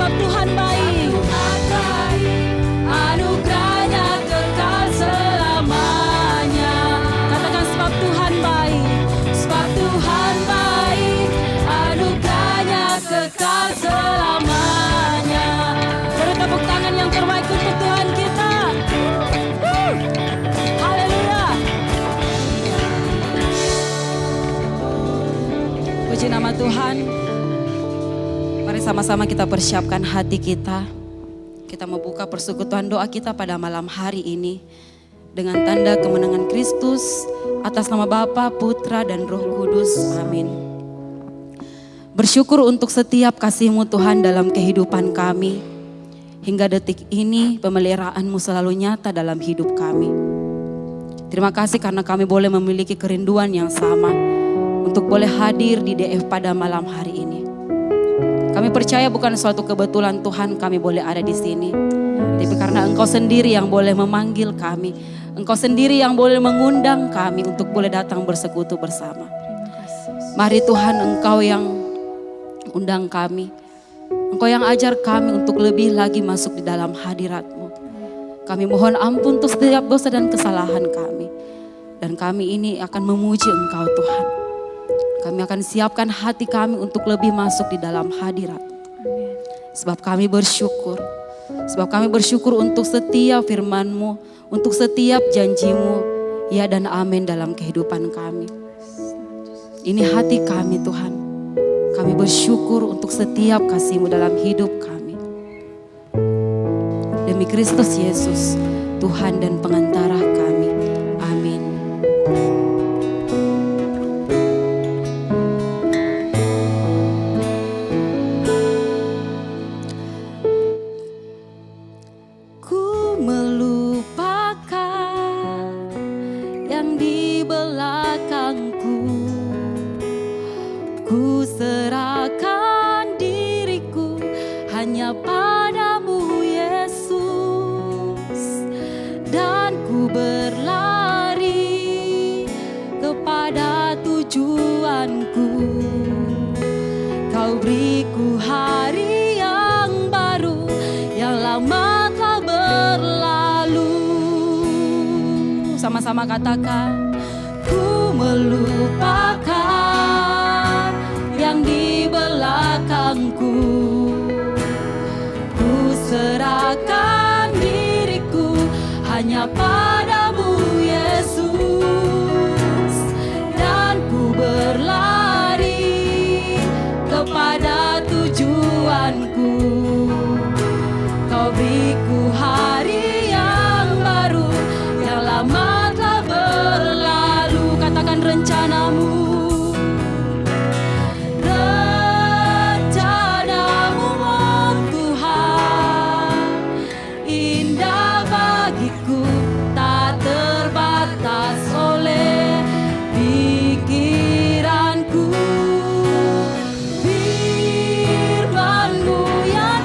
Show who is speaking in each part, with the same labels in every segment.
Speaker 1: sebab Tuhan baik. Anugerahnya kekal selamanya. Katakan sebab Tuhan baik. Sebab Tuhan baik. Anugerahnya kekal selamanya. Beri tepuk tangan yang terbaik untuk Tuhan kita. Haleluya. Puji nama Tuhan. Mari sama-sama kita persiapkan hati kita. Kita membuka persekutuan doa kita pada malam hari ini. Dengan tanda kemenangan Kristus. Atas nama Bapa, Putra, dan Roh Kudus. Amin. Bersyukur untuk setiap kasih-Mu Tuhan dalam kehidupan kami. Hingga detik ini pemeliharaan-Mu selalu nyata dalam hidup kami. Terima kasih karena kami boleh memiliki kerinduan yang sama. Untuk boleh hadir di DF pada malam hari ini. Kami percaya bukan suatu kebetulan Tuhan kami boleh ada di sini. Tapi karena Engkau sendiri yang boleh memanggil kami. Engkau sendiri yang boleh mengundang kami untuk boleh datang bersekutu bersama. Mari Tuhan, Engkau yang undang kami. Engkau yang ajar kami untuk lebih lagi masuk di dalam hadirat-Mu. Kami mohon ampun untuk setiap dosa dan kesalahan kami. Dan kami ini akan memuji Engkau Tuhan. Kami akan siapkan hati kami untuk lebih masuk di dalam hadirat. Sebab kami bersyukur. Sebab kami bersyukur untuk setiap firman-Mu. Untuk setiap janji-Mu. Ya dan amin dalam kehidupan kami. Ini hati kami Tuhan. Kami bersyukur untuk setiap kasih-Mu dalam hidup kami. Demi Kristus Yesus, Tuhan dan pengantara kami. Amin.
Speaker 2: Ku serahkan diriku hanya padamu Yesus. Dan ku berlari kepada tujuanku. Kau beriku hari yang baru, yang lama telah berlalu.
Speaker 1: Sama-sama katakan.
Speaker 2: Ku melupakan yang di belakangku. Ku serahkan diriku hanya padamu Yesus. Dan ku berlari kepada tujuanku. Kau beriku hari yang baru, yang lama telah berlalu. Katakan rencanamu. Rencanamu oh Tuhan, indah bagiku, tak terbatas oleh pikiranku. Firman-Mu ya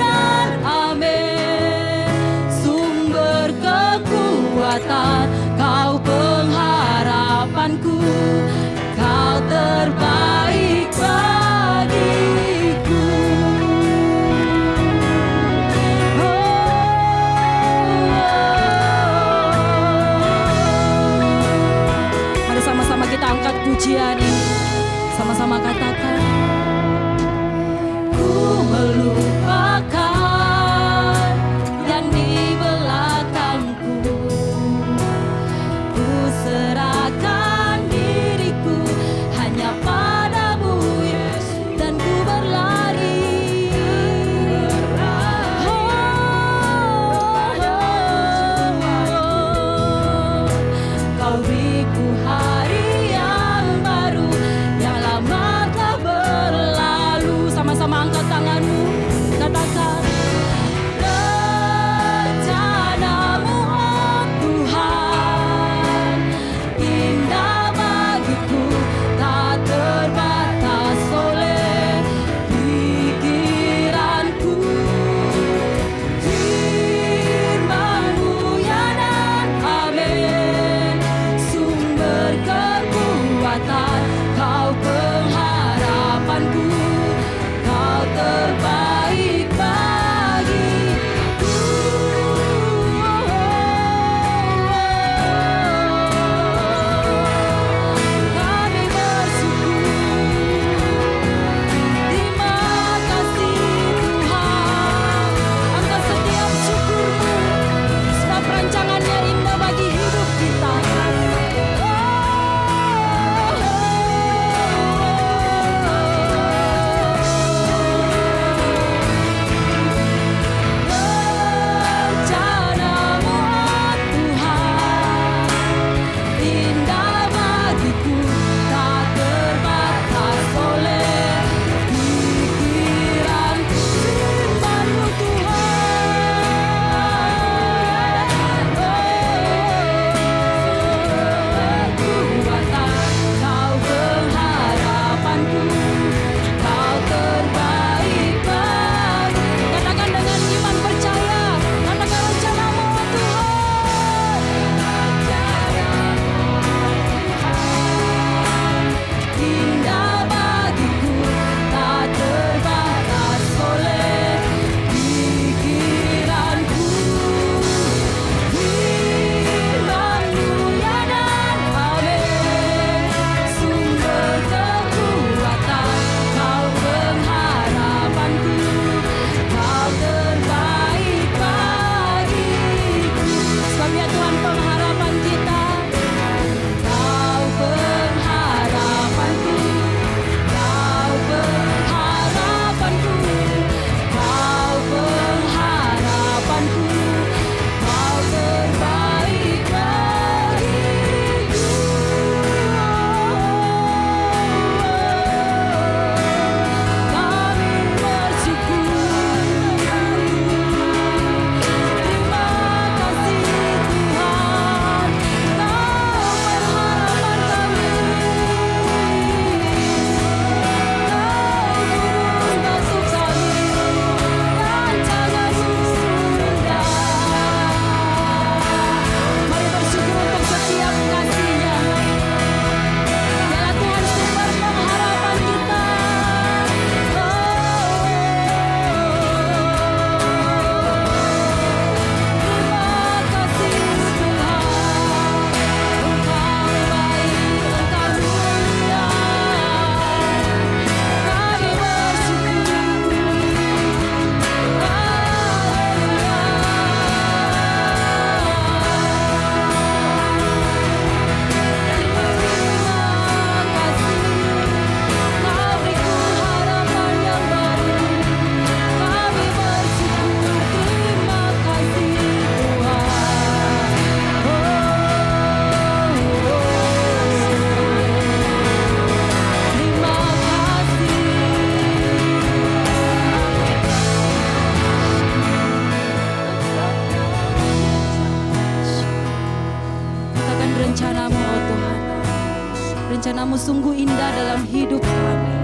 Speaker 1: kasih-Mu sungguh indah dalam hidup kami.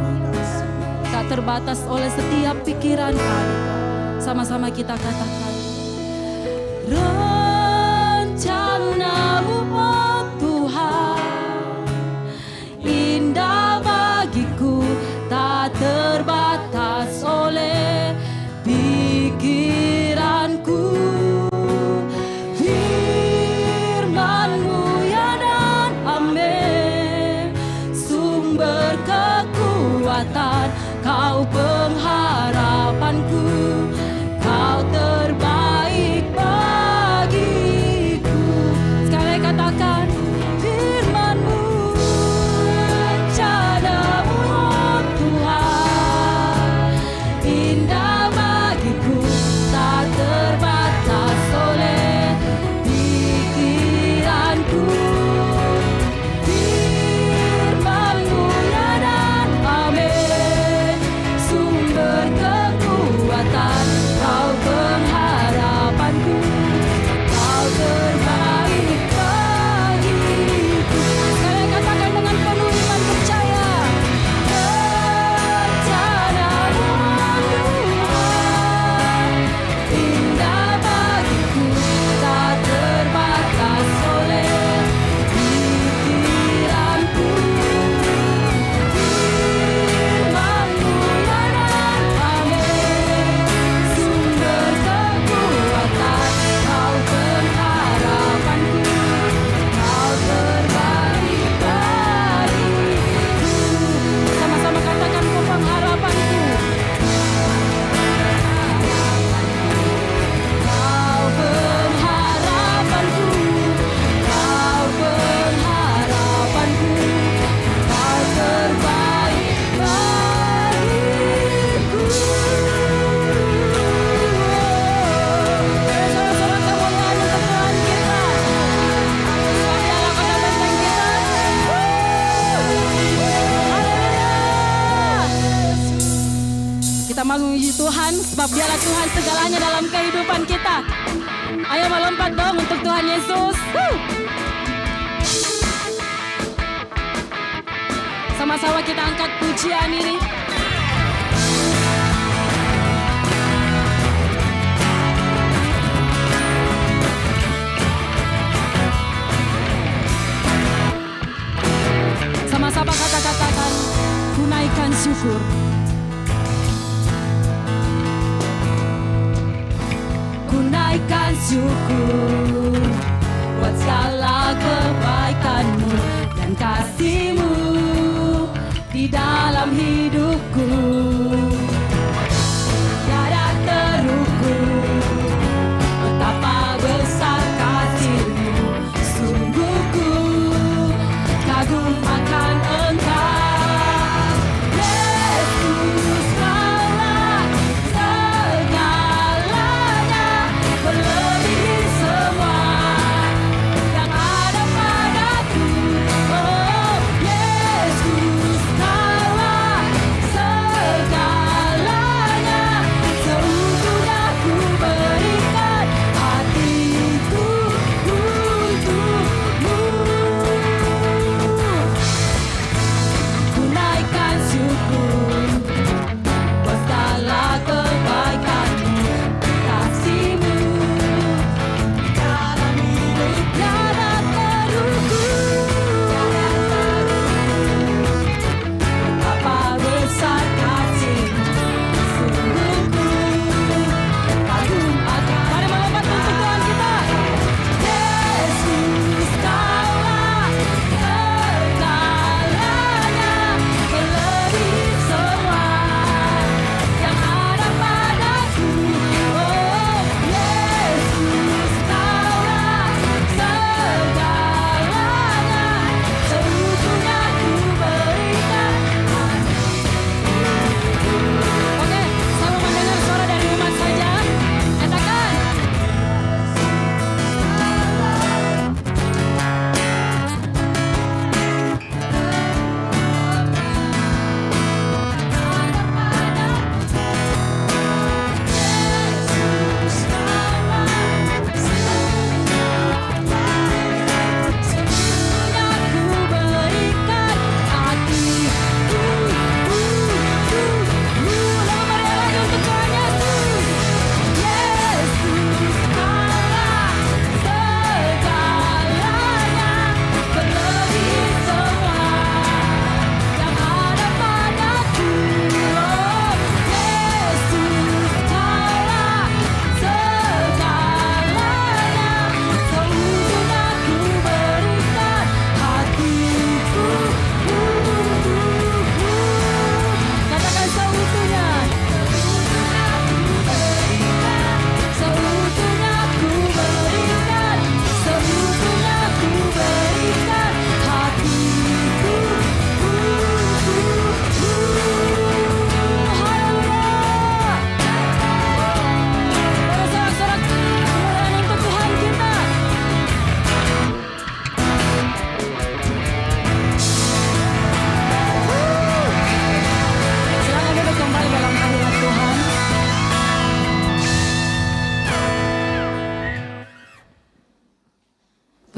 Speaker 1: Tak terbatas oleh setiap pikiran kami. Sama-sama kita katakan.
Speaker 2: Rencana-Mu, oh Tuhan, indah bagiku, tak terbatas oleh pikiranku. Firman-Mu ya dan amin, sumber kekuatan, Kau pengharapanku, Kau terbaik bagiku. Sekali katakan, firman-Mu, rencana-Mu, oh Tuhan, indah bagiku, tak terbatas oleh pikiranku. Firman-Mu ya dan amin, sumber kekuatan, Kau pengharapanku, Kau terbaik bagiku. Sekali katakan dengan penuh iman percaya. Rencana-Mu, Tuhan, indah bagiku, tak terbatas oleh pikiranku. Firman-Mu ya dan amin, sumber kekuatan, Kau pengharapanku, Kau terbaik bagiku. Sama-sama katakan, Kau pengharapanku, Kau pengharapanku, Kau pengharapanku, Kau terbaik bagiku. Sorak-sorak kemuliaan untuk Tuhan kita. Dialah kota benteng kita. Haleluya. Kita menguji Tuhan sebab Dialah Tuhan segalanya dalam kehidupan kita. Ayo melompat dong untuk Tuhan Yesus. Sama-sama kita angkat pujian ini. Sama-sama katakan, ku naikkan syukur. Ku naikkan syukur buat segala kebaikan-Mu dan kasih-Mu di dalam hidupku. Tiada terukur betapa besar kasih-Mu, sungguh ku kagum akan Engkau. Yesus, Kaulah segalanya, melebihi semua yang ada padaku. Oh Yesus, Kaulah segalanya.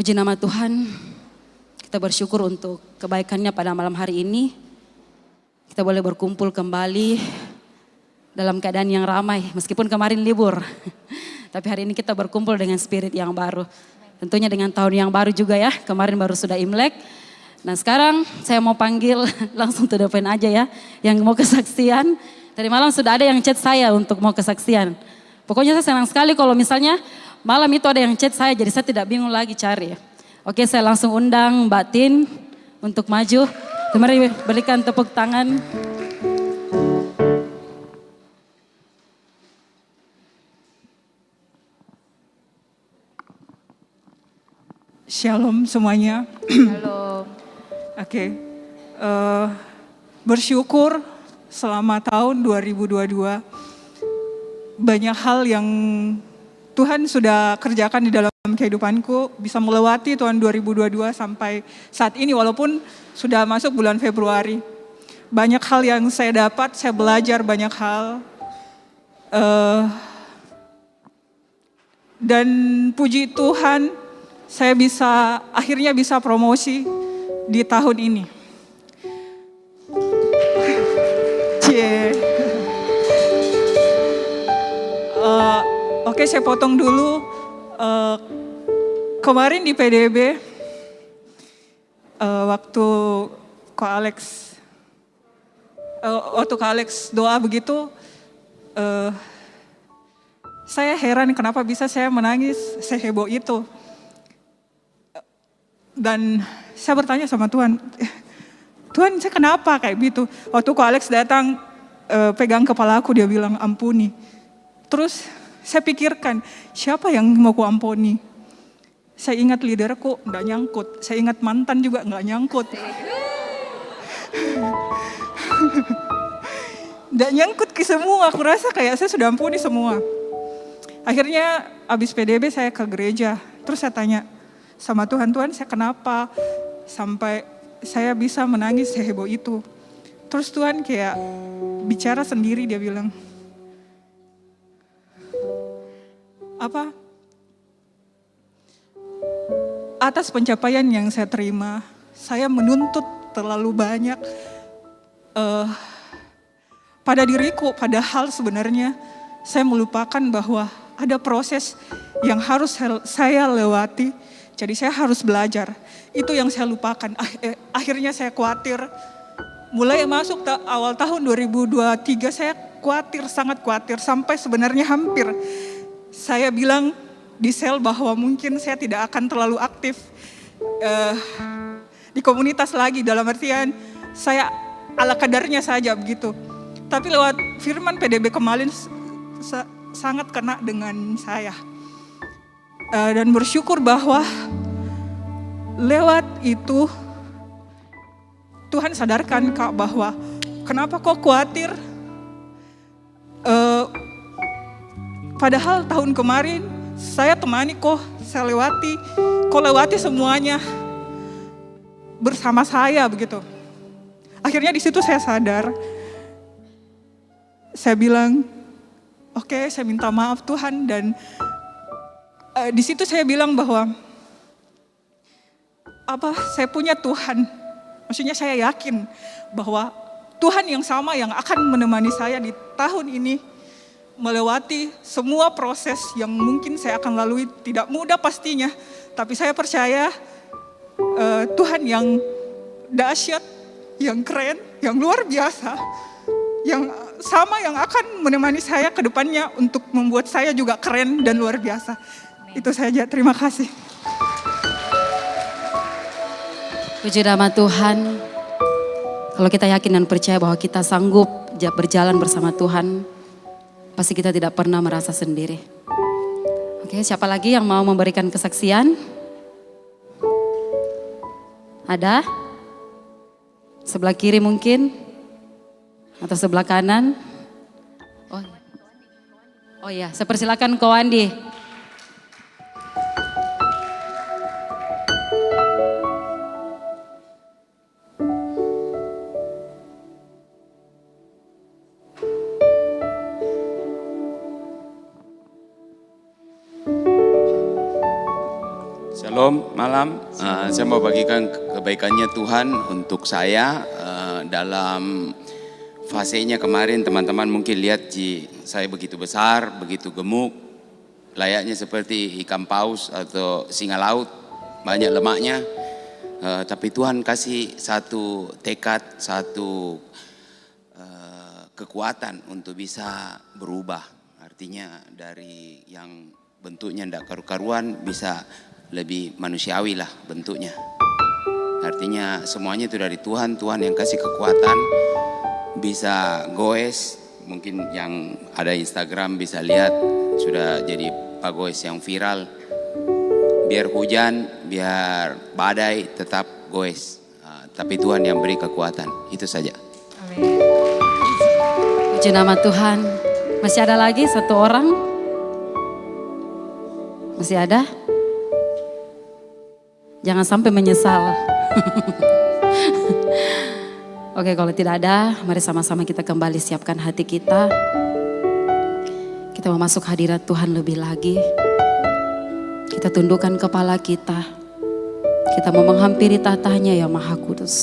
Speaker 1: Puji nama Tuhan, kita bersyukur untuk kebaikannya pada malam hari ini. Kita boleh berkumpul kembali dalam keadaan yang ramai, meskipun kemarin libur. Tapi hari ini kita berkumpul dengan spirit yang baru. Tentunya dengan tahun yang baru juga ya, kemarin baru sudah Imlek. Nah sekarang saya mau panggil langsung to the point aja ya, yang mau kesaksian. Tadi malam sudah ada yang chat saya untuk mau kesaksian. Pokoknya saya senang sekali kalau misalnya malam itu ada yang chat saya, jadi saya tidak bingung lagi cari. Oke, saya langsung undang Mbak Tin untuk maju. Mari berikan tepuk tangan.
Speaker 3: Shalom semuanya.
Speaker 1: Halo.
Speaker 3: Oke, bersyukur selama tahun 2022 banyak hal yang Tuhan sudah kerjakan di dalam kehidupanku, bisa melewati tahun 2022 sampai saat ini walaupun sudah masuk bulan Februari. Banyak hal yang saya dapat, saya belajar banyak hal. Dan puji Tuhan, saya akhirnya bisa promosi di tahun ini. Oke, saya potong dulu. Kemarin di PDB, waktu Ko Alex doa begitu, saya heran kenapa bisa saya menangis seheboh itu. Dan saya bertanya sama Tuhan, Tuhan saya kenapa kayak gitu? Waktu Ko Alex datang pegang kepala aku, dia bilang ampuni. Terus saya pikirkan, siapa yang mau ku ampuni? Saya ingat leaderku nggak nyangkut, saya ingat mantan juga nggak nyangkut. Nggak nyangkut ke semua, aku rasa kayak saya sudah ampuni semua. Akhirnya abis PDB saya ke gereja, terus saya tanya sama Tuhan, Tuhan saya kenapa sampai saya bisa menangis seheboh itu? Terus Tuhan kayak bicara sendiri, dia bilang, atas pencapaian yang saya terima, saya menuntut terlalu banyak pada diriku, padahal sebenarnya saya melupakan bahwa ada proses yang harus saya lewati, jadi saya harus belajar. Itu yang saya lupakan. Akhirnya saya khawatir, mulai masuk awal tahun 2023 saya khawatir, sangat khawatir, sampai sebenarnya hampir saya bilang di sel bahwa mungkin saya tidak akan terlalu aktif di komunitas lagi, dalam artian saya ala kadarnya saja begitu. Tapi lewat firman PDB kemarin sangat kena dengan saya. Dan bersyukur bahwa lewat itu Tuhan sadarkan Kak bahwa kenapa kok khawatir? Padahal tahun kemarin saya temani kok, saya lewati semuanya bersama saya begitu. Akhirnya di situ saya sadar, saya bilang, oke, saya minta maaf Tuhan, dan di situ saya bilang bahwa saya punya Tuhan. Maksudnya saya yakin bahwa Tuhan yang sama yang akan menemani saya di tahun ini, melewati semua proses yang mungkin saya akan lalui, tidak mudah pastinya, tapi saya percaya Tuhan yang dahsyat, yang keren, yang luar biasa, yang sama yang akan menemani saya ke depannya untuk membuat saya juga keren dan luar biasa. Itu saja, terima kasih.
Speaker 1: Puji nama Tuhan. Kalau kita yakin dan percaya bahwa kita sanggup berjalan bersama Tuhan, pasti kita tidak pernah merasa sendiri. Oke, siapa lagi yang mau memberikan kesaksian? Ada? Sebelah kiri mungkin? Atau sebelah kanan? Oh iya, saya persilakan Ko Wandi.
Speaker 4: Shalom malam. Saya mau bagikan kebaikannya Tuhan untuk saya dalam fasenya kemarin. Teman-teman mungkin lihat saya begitu besar, begitu gemuk, layaknya seperti ikan paus atau singa laut, banyak lemaknya. Tapi Tuhan kasih satu tekad, satu kekuatan untuk bisa berubah. Artinya dari yang bentuknya tidak karu-karuan bisa lebih manusiawi lah bentuknya. Artinya semuanya itu dari Tuhan. Tuhan yang kasih kekuatan, bisa goes. Mungkin yang ada Instagram bisa lihat, sudah jadi Pak Goes yang viral. Biar hujan, biar badai, tetap goes. Tapi Tuhan yang beri kekuatan, itu saja.
Speaker 2: Amin.
Speaker 1: Puji nama Tuhan. Masih ada lagi satu orang? Masih ada? Jangan sampai menyesal. Oke, kalau tidak ada, mari sama-sama kita kembali siapkan hati kita. Kita mau masuk hadirat Tuhan lebih lagi. Kita tundukkan kepala kita. Kita mau menghampiri tatanya yang Maha Kudus.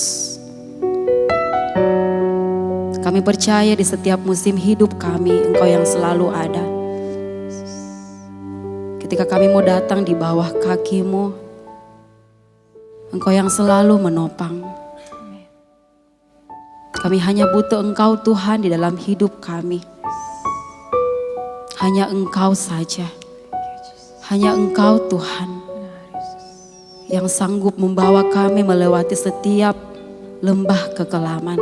Speaker 1: Kami percaya di setiap musim hidup kami, Engkau yang selalu ada. Ketika kami mau datang di bawah kaki-Mu, Engkau yang selalu menopang. Kami hanya butuh Engkau Tuhan di dalam hidup kami. Hanya Engkau saja. Hanya Engkau Tuhan yang sanggup membawa kami melewati setiap lembah kekelaman.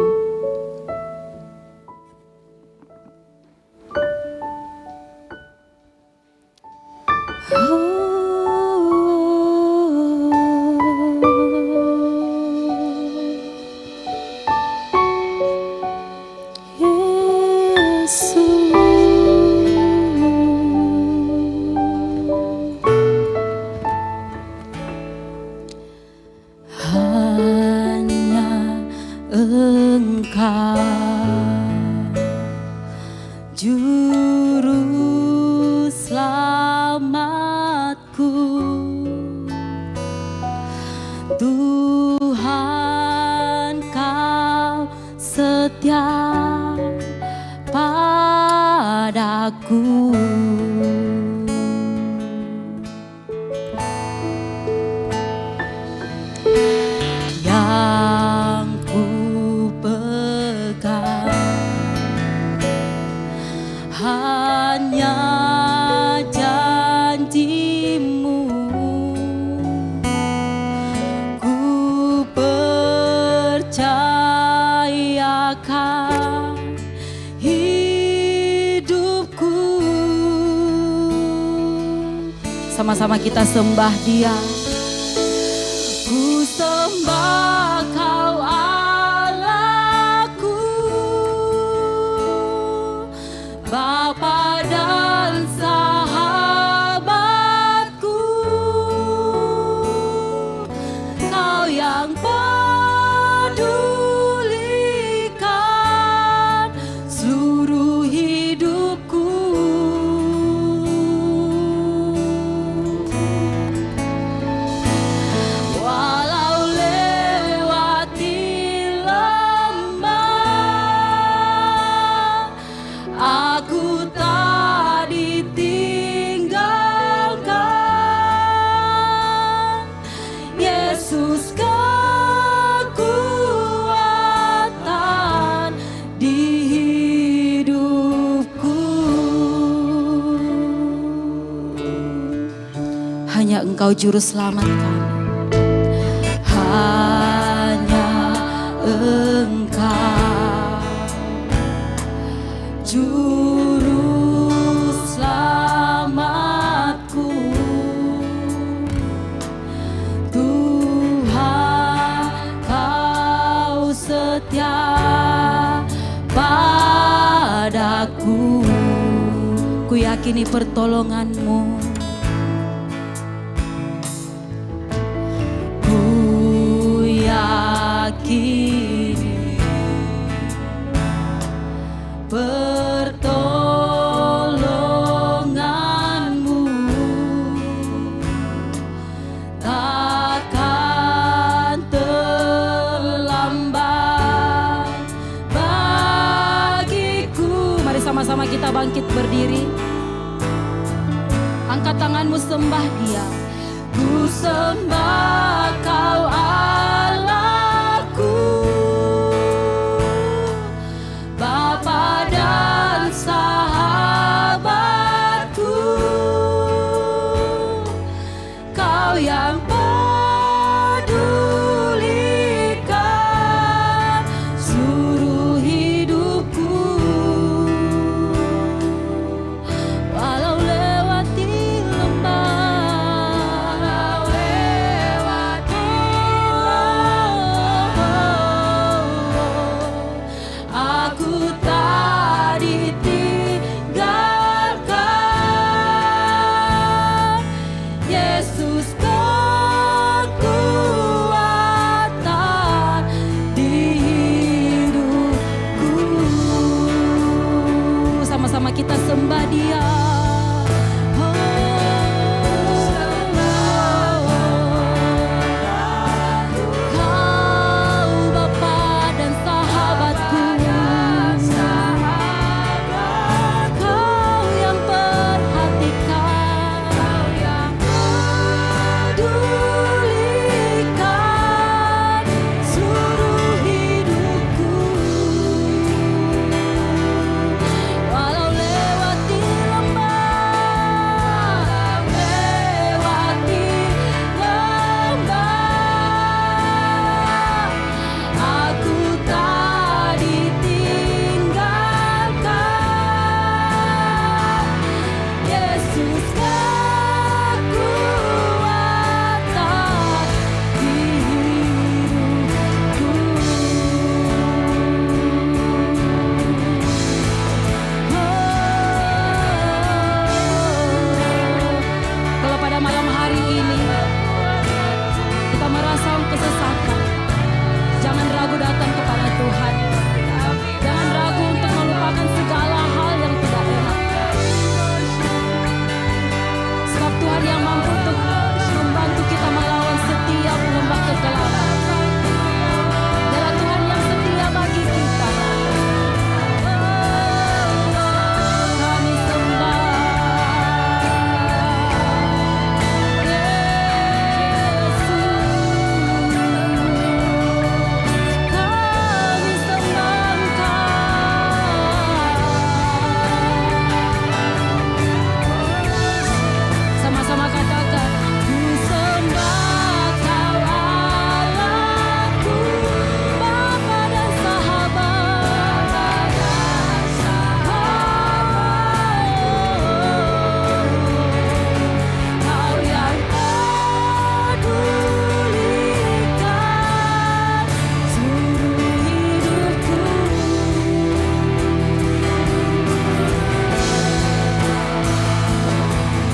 Speaker 1: Sama-sama kita sembah Dia. Ku sembah Kau Allahku, Bapa dan sahabatku. Kau yang pedulikan seluruh hidupku. Hanya Engkau juru selamat kami. Hanya Engkau juru selamatku. Tuhan, Kau setia padaku. Ku yakini pertolongan-Mu. Pertolongan-Mu tak
Speaker 2: bangkit berdiri. Angkat tanganmu, sembah Dia. Ku sembah Kau Allahku, Bapa dan sahabatku. Kau yang pedulikan seluruh hidupku. Walau lewati lembah, aku tak ditinggalkan. Yesus kekuatan di hidupku. Sama-sama kita sembah Dia. Kau Bapa dan sahabatku, Kau yang perhatikan, Kau yang pedulikan seluruh hidupku. Walau lewati lembah, aku tak ditinggalkan. Yesus kekuatan di hidupku. Kalau pada malam hari ini kita merasa kesesatan, jangan ragu datang kepada Tuhan. Jangan ragu untuk melupakan segala hal yang tidak enak. Sebab Tuhan yang mampu untuk membantu kita melawan setiap lembah kegelapan. Dialah Tuhan yang setia bagi kita. Kami sembah Yesus. Kami sembah Engkau. Sama-sama katakan, ku sembah Kau Allahku, Bapa dan sahabat. Kau yang pedulikan seluruh hidupku.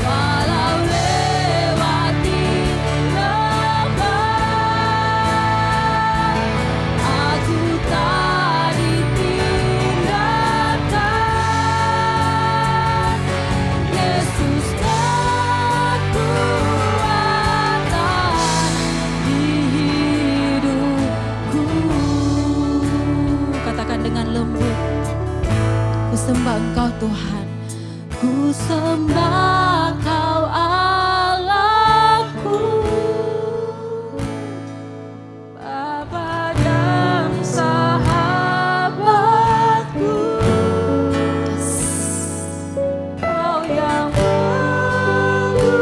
Speaker 2: Walau lewati lembah, aku tak ditinggalkan. Yesus kekuatan di hidupku. Katakan dengan lembut, ku sembah Engkau Tuhan. Ku sembah Kau Allahku, Bapa dan sahabatku. Kau yang pedulikan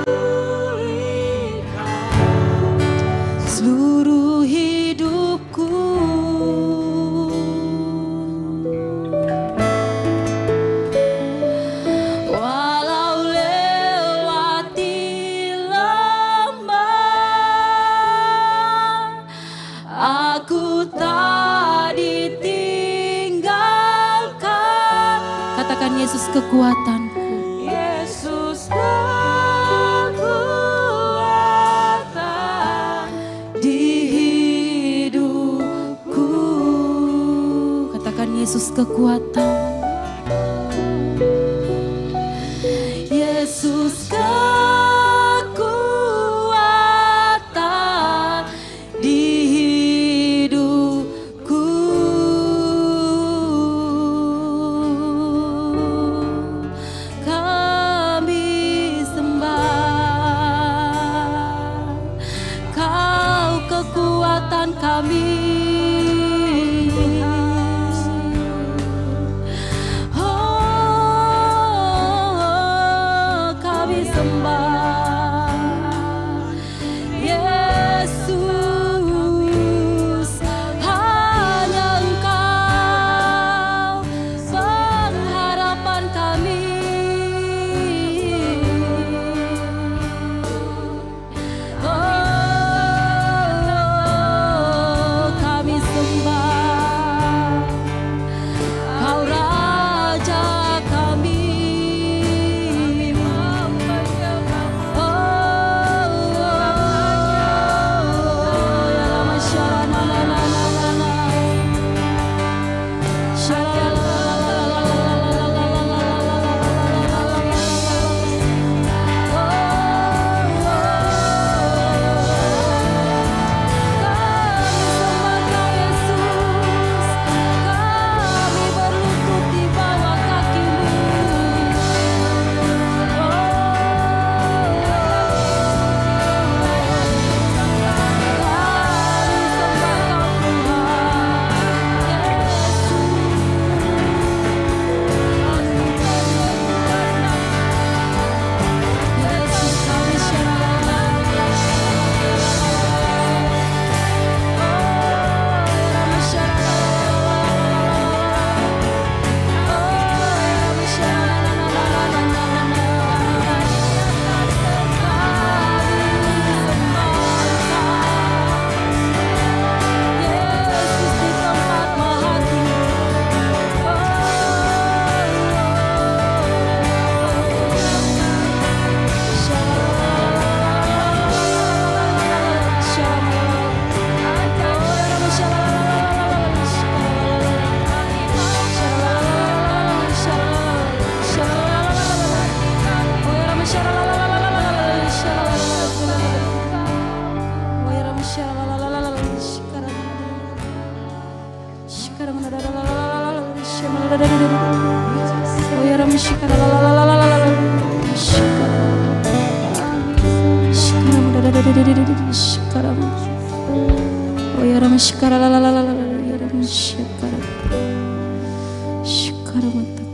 Speaker 2: seluruh hidupku. Walau lewati lembah, aku tak ditinggalkan. Katakan, Yesus kekuatanku. Yesus kekuatan di hidupku. Katakan, Yesus kekuatan. Yesus kekuatan di hidupku.
Speaker 1: shikara la la la la la la yara shikara. Shikara matakara.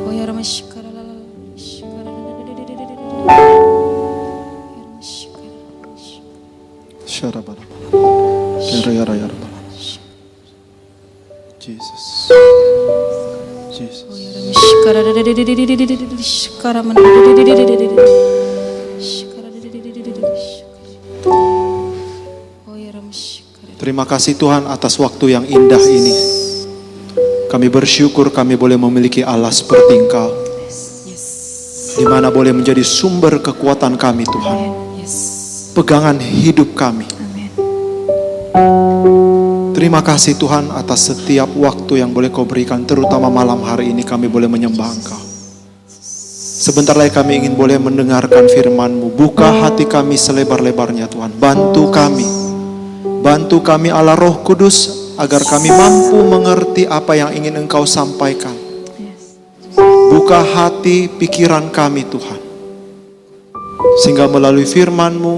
Speaker 1: Oh ya Rama shikara la la la shikara
Speaker 5: Sharabara. Yara yara. Jesus. Jesus.
Speaker 1: oh ya Rama shikara shikara man shikara oh ya Rama shikara.
Speaker 5: Terima kasih Tuhan atas waktu yang indah ini. Kami bersyukur kami boleh memiliki Allah seperti Engkau,
Speaker 1: Yes.
Speaker 5: di mana boleh menjadi sumber kekuatan kami Tuhan,
Speaker 1: Yes.
Speaker 5: pegangan hidup kami.
Speaker 1: Amin.
Speaker 5: Terima kasih Tuhan atas setiap waktu yang boleh Kau berikan, terutama malam hari ini kami boleh menyembah Engkau. Sebentar lagi kami ingin boleh mendengarkan firman-Mu. Buka hati kami selebar-lebarnya Tuhan. Bantu kami Allah Roh Kudus, agar kami mampu mengerti apa yang ingin Engkau sampaikan. Buka hati pikiran kami Tuhan, sehingga melalui firman-Mu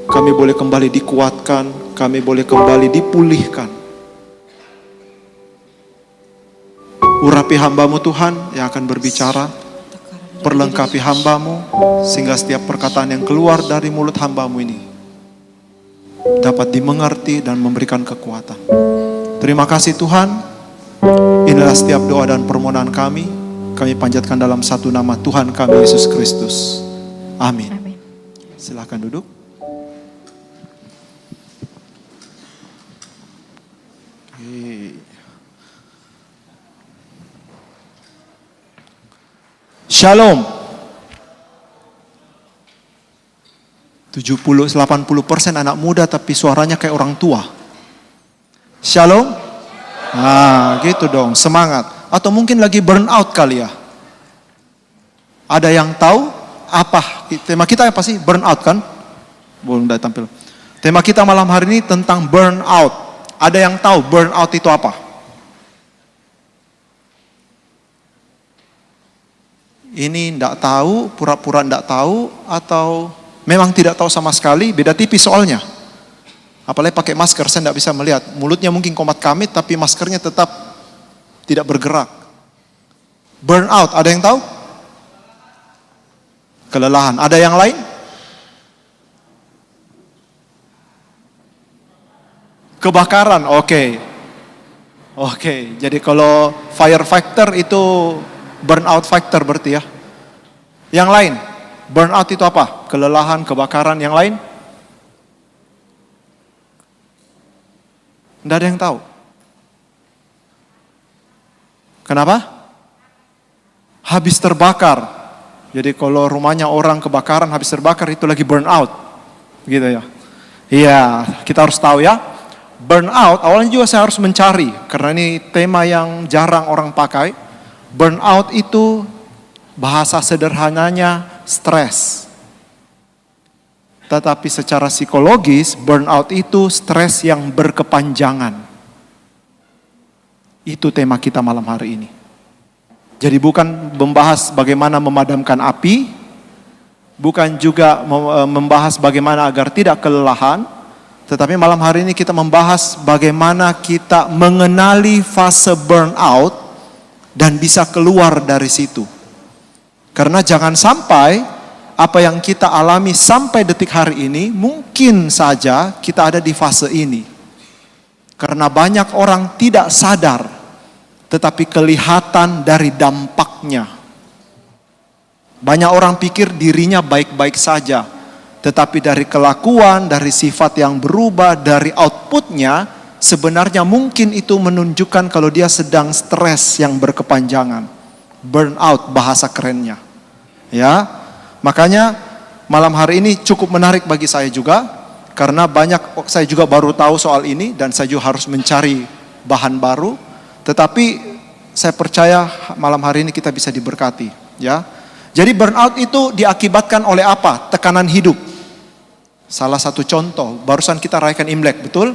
Speaker 5: kami boleh kembali dikuatkan, kami boleh kembali dipulihkan. Urapi hamba-Mu Tuhan yang akan berbicara, perlengkapi hamba-Mu, sehingga setiap perkataan yang keluar dari mulut hamba-Mu ini dapat dimengerti dan memberikan kekuatan. Terima kasih Tuhan. Inilah setiap doa dan permohonan kami panjatkan dalam satu nama Tuhan kami Yesus Kristus. Amin.
Speaker 1: Amin.
Speaker 5: Silakan duduk. Shalom. 70-80% anak muda tapi suaranya kayak orang tua. Shalom. Nah, gitu dong, semangat. Atau mungkin lagi burn out kali ya. Ada yang tahu apa? Tema kita apa sih? Burn out kan? Belum udah tampil. Tema kita malam hari ini tentang burn out. Ada yang tahu burn out itu apa? Ini enggak tahu, pura-pura enggak tahu, atau memang tidak tahu sama sekali, beda tipis soalnya. Apalagi pakai masker, saya enggak bisa melihat. Mulutnya mungkin komat kamit, tapi maskernya tetap tidak bergerak. Burnout, ada yang tahu? Kelelahan, ada yang lain? Kebakaran, oke. Jadi kalau firefighter itu burnout fighter berarti ya. Yang lain, burnout itu apa? Kelelahan, kebakaran, yang lain? Tidak ada yang tahu. Kenapa? Habis terbakar. Jadi kalau rumahnya orang kebakaran, habis terbakar itu lagi burnout. Gitu ya. Iya, kita harus tahu ya. Burnout, awalnya juga saya harus mencari. Karena ini tema yang jarang orang pakai. Burnout itu bahasa sederhananya stres. Tetapi secara psikologis, burnout itu stres yang berkepanjangan. Itu tema kita malam hari ini. Jadi bukan membahas bagaimana memadamkan api, bukan juga membahas bagaimana agar tidak kelelahan, tetapi malam hari ini kita membahas bagaimana kita mengenali fase burnout dan bisa keluar dari situ. Karena jangan sampai apa yang kita alami sampai detik hari ini, mungkin saja kita ada di fase ini. Karena banyak orang tidak sadar, tetapi kelihatan dari dampaknya. Banyak orang pikir dirinya baik-baik saja, tetapi dari kelakuan, dari sifat yang berubah, dari outputnya, sebenarnya mungkin itu menunjukkan kalau dia sedang stres yang berkepanjangan. Burnout bahasa kerennya. Ya, makanya malam hari ini cukup menarik bagi saya juga, karena saya juga baru tahu soal ini dan saya juga harus mencari bahan baru. Tetapi saya percaya malam hari ini kita bisa diberkati, ya. Jadi burnout itu diakibatkan oleh apa? Tekanan hidup. Salah satu contoh, barusan kita rayakan Imlek, betul?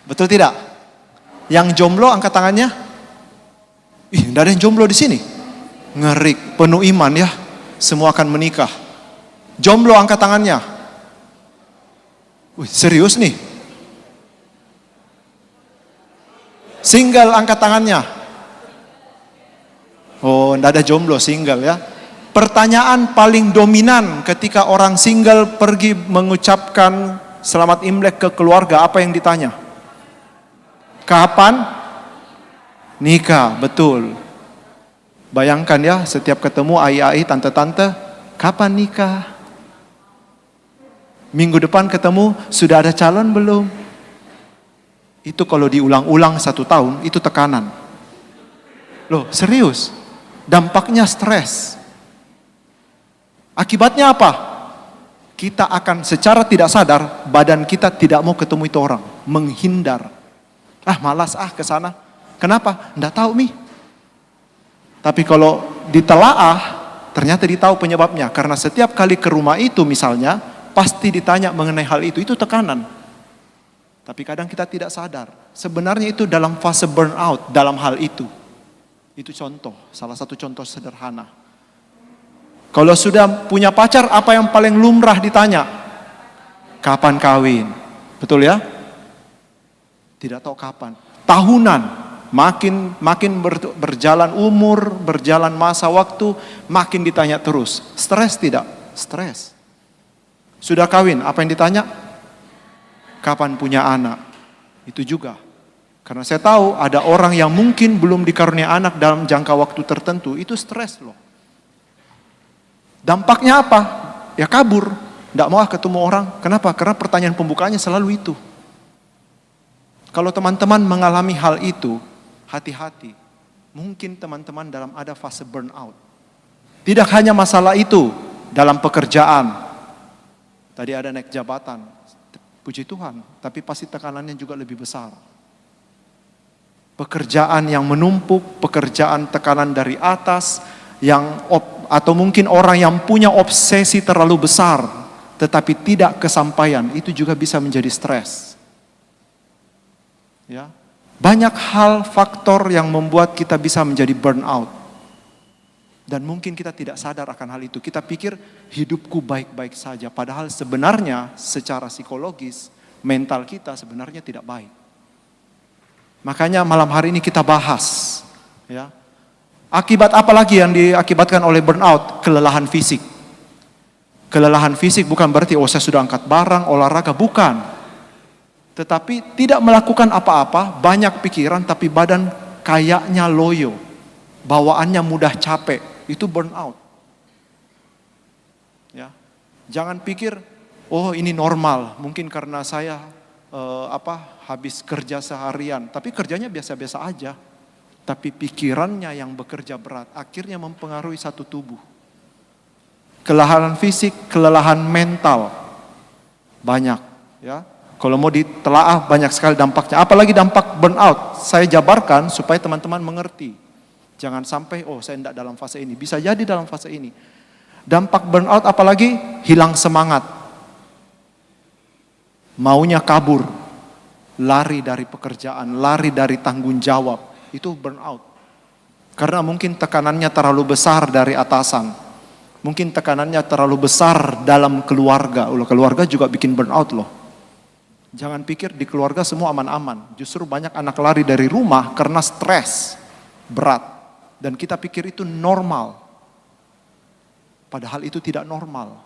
Speaker 5: Betul tidak? Yang jomblo angkat tangannya. Ih, enggak ada yang jomblo di sini. Ngeri, penuh iman ya. Semua akan menikah. Jomblo angkat tangannya. Wih, serius nih. Single angkat tangannya. Oh, enggak ada jomblo, single ya. Pertanyaan paling dominan ketika orang single pergi mengucapkan selamat Imlek ke keluarga, apa yang ditanya? Kapan nikah? Betul. Bayangkan ya, setiap ketemu ai-ai, tante-tante, kapan nikah? Minggu depan ketemu, sudah ada calon belum? Itu kalau diulang-ulang 1 tahun, itu tekanan. Loh, serius. Dampaknya stres. Akibatnya apa? Kita akan secara tidak sadar, badan kita tidak mau ketemu itu orang. Menghindar. Ah, malas ke sana. Kenapa? Nggak tahu Mi. Tapi kalau ditelaah, ternyata ditahu penyebabnya. Karena setiap kali ke rumah itu misalnya, pasti ditanya mengenai hal itu tekanan. Tapi kadang kita tidak sadar. Sebenarnya itu dalam fase burnout dalam hal itu. Itu contoh, salah satu contoh sederhana. Kalau sudah punya pacar, apa yang paling lumrah ditanya? Kapan kawin? Betul ya? Tidak tahu kapan. Tahunan. Makin berjalan umur, berjalan masa waktu, makin ditanya terus. Stres tidak? Stres. Sudah kawin, apa yang ditanya? Kapan punya anak? Itu juga. Karena saya tahu ada orang yang mungkin belum dikarunia anak dalam jangka waktu tertentu, itu stres loh. Dampaknya apa? Ya kabur. Tidak mau ketemu orang. Kenapa? Karena pertanyaan pembukaannya selalu itu. Kalau teman-teman mengalami hal itu, hati-hati. Mungkin teman-teman dalam ada fase burnout. Tidak hanya masalah itu dalam pekerjaan. Tadi ada naik jabatan. Puji Tuhan. Tapi pasti tekanannya juga lebih besar. Pekerjaan yang menumpuk, pekerjaan tekanan dari atas, atau mungkin orang yang punya obsesi terlalu besar, tetapi tidak kesampaian, itu juga bisa menjadi stres. Ya. Banyak hal faktor yang membuat kita bisa menjadi burnout. Dan mungkin kita tidak sadar akan hal itu. Kita pikir hidupku baik-baik saja. Padahal sebenarnya secara psikologis, mental kita sebenarnya tidak baik. Makanya malam hari ini kita bahas. Ya. Akibat apa lagi yang diakibatkan oleh burnout? Kelelahan fisik. Kelelahan fisik bukan berarti saya sudah angkat barang, olahraga, bukan. Tetapi tidak melakukan apa-apa, banyak pikiran tapi badan kayaknya loyo. Bawaannya mudah capek, itu burnout. Ya. Jangan pikir, oh ini normal, mungkin karena saya habis kerja seharian, tapi kerjanya biasa-biasa aja. Tapi pikirannya yang bekerja berat, akhirnya mempengaruhi satu tubuh. Kelelahan fisik, kelelahan mental, banyak. Ya. Kalau mau ditelaah banyak sekali dampaknya. Apalagi dampak burnout. Saya jabarkan supaya teman-teman mengerti. Jangan sampai, saya tidak dalam fase ini. Bisa jadi dalam fase ini. Dampak burnout apalagi? Hilang semangat. Maunya kabur. Lari dari pekerjaan, lari dari tanggung jawab. Itu burnout. Karena mungkin tekanannya terlalu besar dari atasan. Mungkin tekanannya terlalu besar dalam keluarga. Keluarga juga bikin burnout loh. Jangan pikir di keluarga semua aman-aman. Justru banyak anak lari dari rumah karena stres berat. Dan kita pikir itu normal. Padahal itu tidak normal.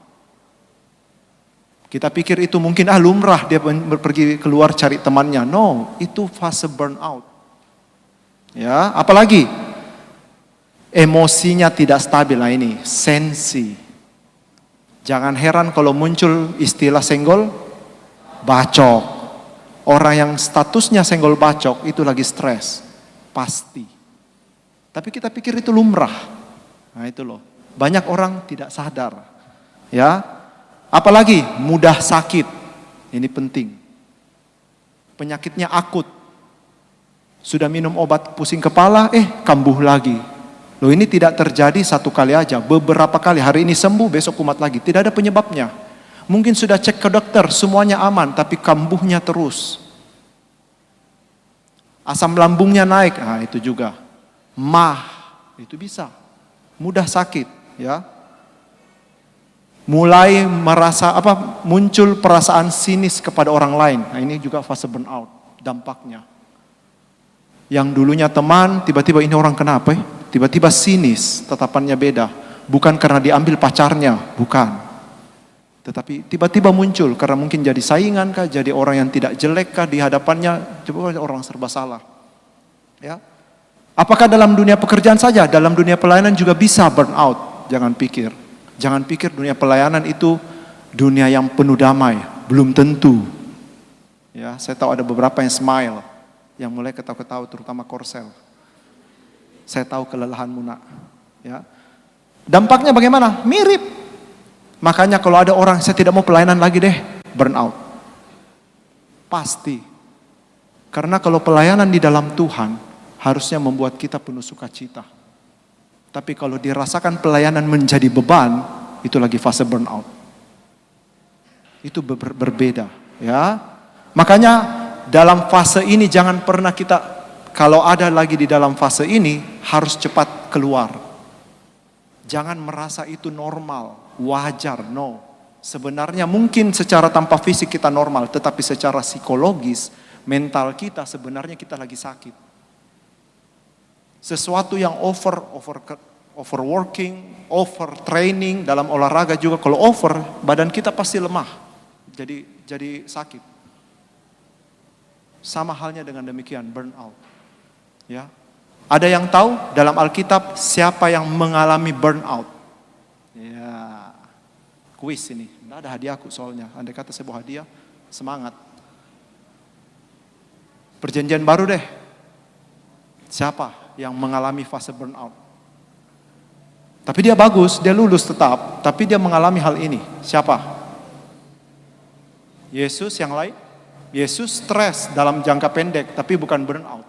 Speaker 5: Kita pikir itu mungkin lumrah dia pergi keluar cari temannya. No, itu fase burnout. Ya, apalagi emosinya tidak stabil. Nah ini, sensi. Jangan heran kalau muncul istilah senggol bacok. Orang yang statusnya senggol bacok itu lagi stres. Pasti. Tapi kita pikir itu lumrah. Nah itu loh. Banyak orang tidak sadar. Ya. Apalagi mudah sakit. Ini penting. Penyakitnya akut. Sudah minum obat pusing kepala, kambuh lagi. Loh, ini tidak terjadi satu kali aja, beberapa kali. Hari ini sembuh, besok kumat lagi. Tidak ada penyebabnya. Mungkin sudah cek ke dokter, semuanya aman, tapi kambuhnya terus. Asam lambungnya naik, nah itu juga. Mah, itu bisa. Mudah sakit, ya. Mulai merasa muncul perasaan sinis kepada orang lain. Nah, ini juga fase burnout, dampaknya. Yang dulunya teman, tiba-tiba ini orang kenapa? Tiba-tiba sinis, tatapannya beda. Bukan karena diambil pacarnya, bukan. Tetapi tiba-tiba muncul karena mungkin jadi saingan kah, jadi orang yang tidak jelek kah di hadapannya, coba orang serba salah. Ya. Apakah dalam dunia pekerjaan saja? Dalam dunia pelayanan juga bisa burnout. Jangan pikir. Jangan pikir dunia pelayanan itu dunia yang penuh damai. Belum tentu. Ya, saya tahu ada beberapa yang smile, yang mulai ketawa-ketawa, terutama Korsel. Saya tahu kelelahanmu, nak. Ya. Dampaknya bagaimana? Mirip. Makanya kalau ada orang, saya tidak mau pelayanan lagi deh, burnout. Pasti. Karena kalau pelayanan di dalam Tuhan, harusnya membuat kita penuh sukacita. Tapi kalau dirasakan pelayanan menjadi beban, itu lagi fase burnout. Itu berbeda. Ya. Makanya dalam fase ini jangan pernah kita, kalau ada lagi di dalam fase ini, harus cepat keluar. Jangan merasa itu normal, wajar, no. Sebenarnya mungkin secara tanpa fisik kita normal, tetapi secara psikologis, mental kita sebenarnya kita lagi sakit. Sesuatu yang overworking, overtraining dalam olahraga juga, kalau over, badan kita pasti lemah. Jadi sakit. Sama halnya dengan demikian, burnout. Ya. Ada yang tahu dalam Alkitab siapa yang mengalami burnout? Ya. Kuis ini. Tidak ada hadiahku soalnya. Andai kata saya bawa hadiah, semangat. Perjanjian baru deh. Siapa yang mengalami fase burnout? Tapi dia bagus, dia lulus tetap. Tapi dia mengalami hal ini. Siapa? Yesus, yang lain? Yesus stres dalam jangka pendek, tapi bukan burnout.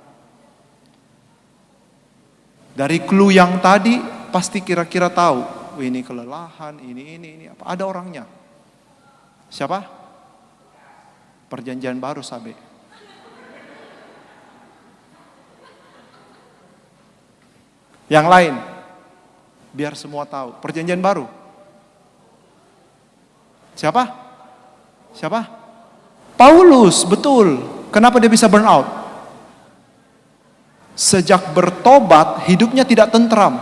Speaker 5: Dari clue yang tadi, pasti kira-kira tahu. Ini kelelahan, ini apa? Ada orangnya. Siapa? Perjanjian baru, Sabe. Yang lain, biar semua tahu. Perjanjian baru. Siapa? Paulus, betul. Kenapa dia bisa burnout? Sejak bertobat, hidupnya tidak tentram.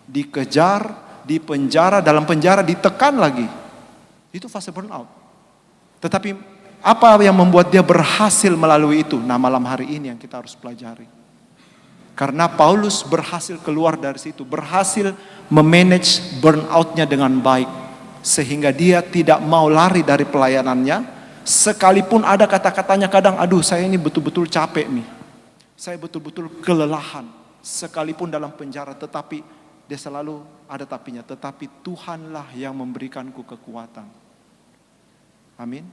Speaker 5: Dikejar, dipenjara, dalam penjara ditekan lagi. Itu fase burnout. Tetapi apa yang membuat dia berhasil melalui itu? Nah, malam hari ini yang kita harus pelajari. Karena Paulus berhasil keluar dari situ, berhasil memanage burnout-nya dengan baik. Sehingga dia tidak mau lari dari pelayanannya. Sekalipun ada kata-katanya kadang, aduh saya ini betul-betul capek nih. Saya betul-betul kelelahan. Sekalipun dalam penjara, tetapi dia selalu ada tapinya. Tetapi Tuhanlah yang memberikanku kekuatan. Amin.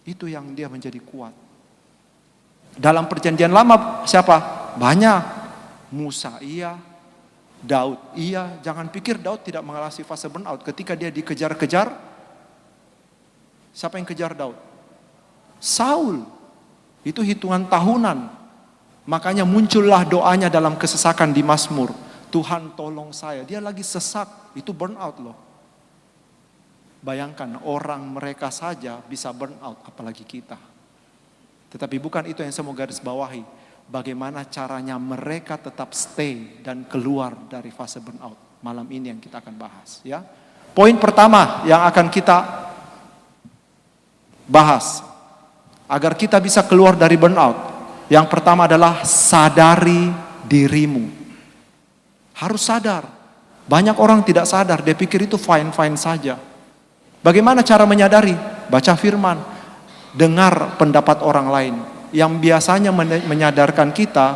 Speaker 5: Itu yang dia menjadi kuat. Dalam perjanjian lama siapa? Banyak. Musa iya, Daud iya. Jangan pikir Daud tidak mengalami fase burnout. Ketika dia dikejar-kejar, siapa yang kejar Daud? Saul. Itu hitungan tahunan. Makanya muncullah doanya dalam kesesakan di Mazmur. Tuhan tolong saya. Dia lagi sesak. Itu burnout loh. Bayangkan orang mereka saja bisa burnout, apalagi kita. Tetapi bukan itu yang saya mau garis bawahi. Bagaimana caranya mereka tetap stay dan keluar dari fase burnout. Malam ini yang kita akan bahas. Ya. Poin pertama yang akan kita bahas agar kita bisa keluar dari burnout. Yang pertama adalah sadari dirimu. Harus sadar. Banyak orang tidak sadar, dia pikir itu fine-fine saja. Bagaimana cara menyadari? Baca firman, dengar pendapat orang lain. Yang biasanya menyadarkan kita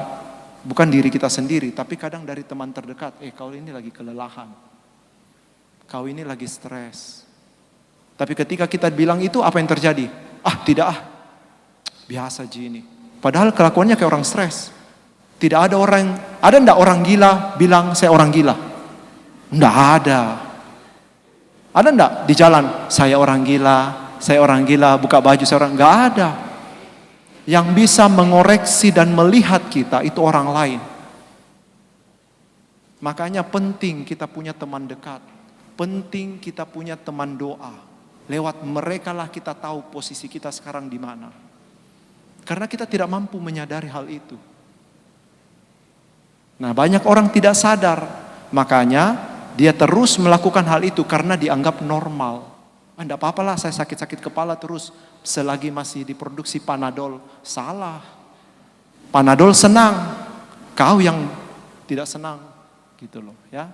Speaker 5: bukan diri kita sendiri, tapi kadang dari teman terdekat. Kau ini lagi kelelahan. Kau ini lagi stres. Tapi ketika kita bilang itu, apa yang terjadi? Tidak, biasa Ji ini. Padahal kelakuannya kayak orang stres. Tidak ada enggak orang gila bilang saya orang gila? Enggak ada. Ada enggak di jalan saya orang gila, buka baju saya orang, enggak ada. Yang bisa mengoreksi dan melihat kita itu orang lain. Makanya penting kita punya teman dekat. Penting kita punya teman doa. Lewat mereka lah kita tahu posisi kita sekarang di mana. Karena kita tidak mampu menyadari hal itu. Nah, banyak orang tidak sadar. Makanya dia terus melakukan hal itu karena dianggap normal. Enggak apa-apa lah saya sakit-sakit kepala terus selagi masih diproduksi Panadol. Salah. Panadol senang. Kau yang tidak senang. Gitu loh ya.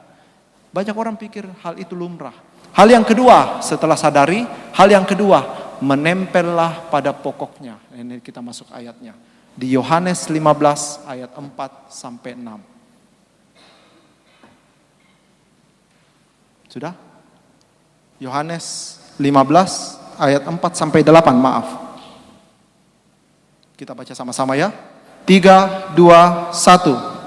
Speaker 5: Banyak orang pikir hal itu lumrah. Hal yang kedua setelah sadari, hal yang kedua menempellah pada pokoknya. Ini kita masuk ayatnya. Di Yohanes 15 ayat 4 sampai 6. Sudah? Yohanes 15 ayat 4 sampai 8, maaf. Kita baca sama-sama ya. 3, 2, 1.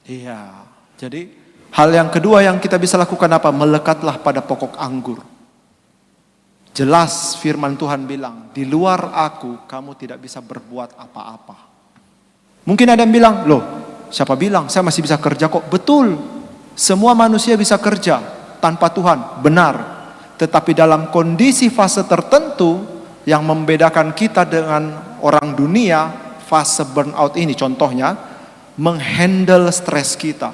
Speaker 5: Iya, jadi hal yang kedua yang kita bisa lakukan apa? Melekatlah pada pokok anggur. Jelas firman Tuhan bilang, di luar aku kamu tidak bisa berbuat apa-apa. Mungkin ada yang bilang, loh siapa bilang saya masih bisa kerja kok? Betul, semua manusia bisa kerja tanpa Tuhan, benar. Tetapi dalam kondisi fase tertentu yang membedakan kita dengan orang dunia, fase burnout ini contohnya, menghandle stres kita.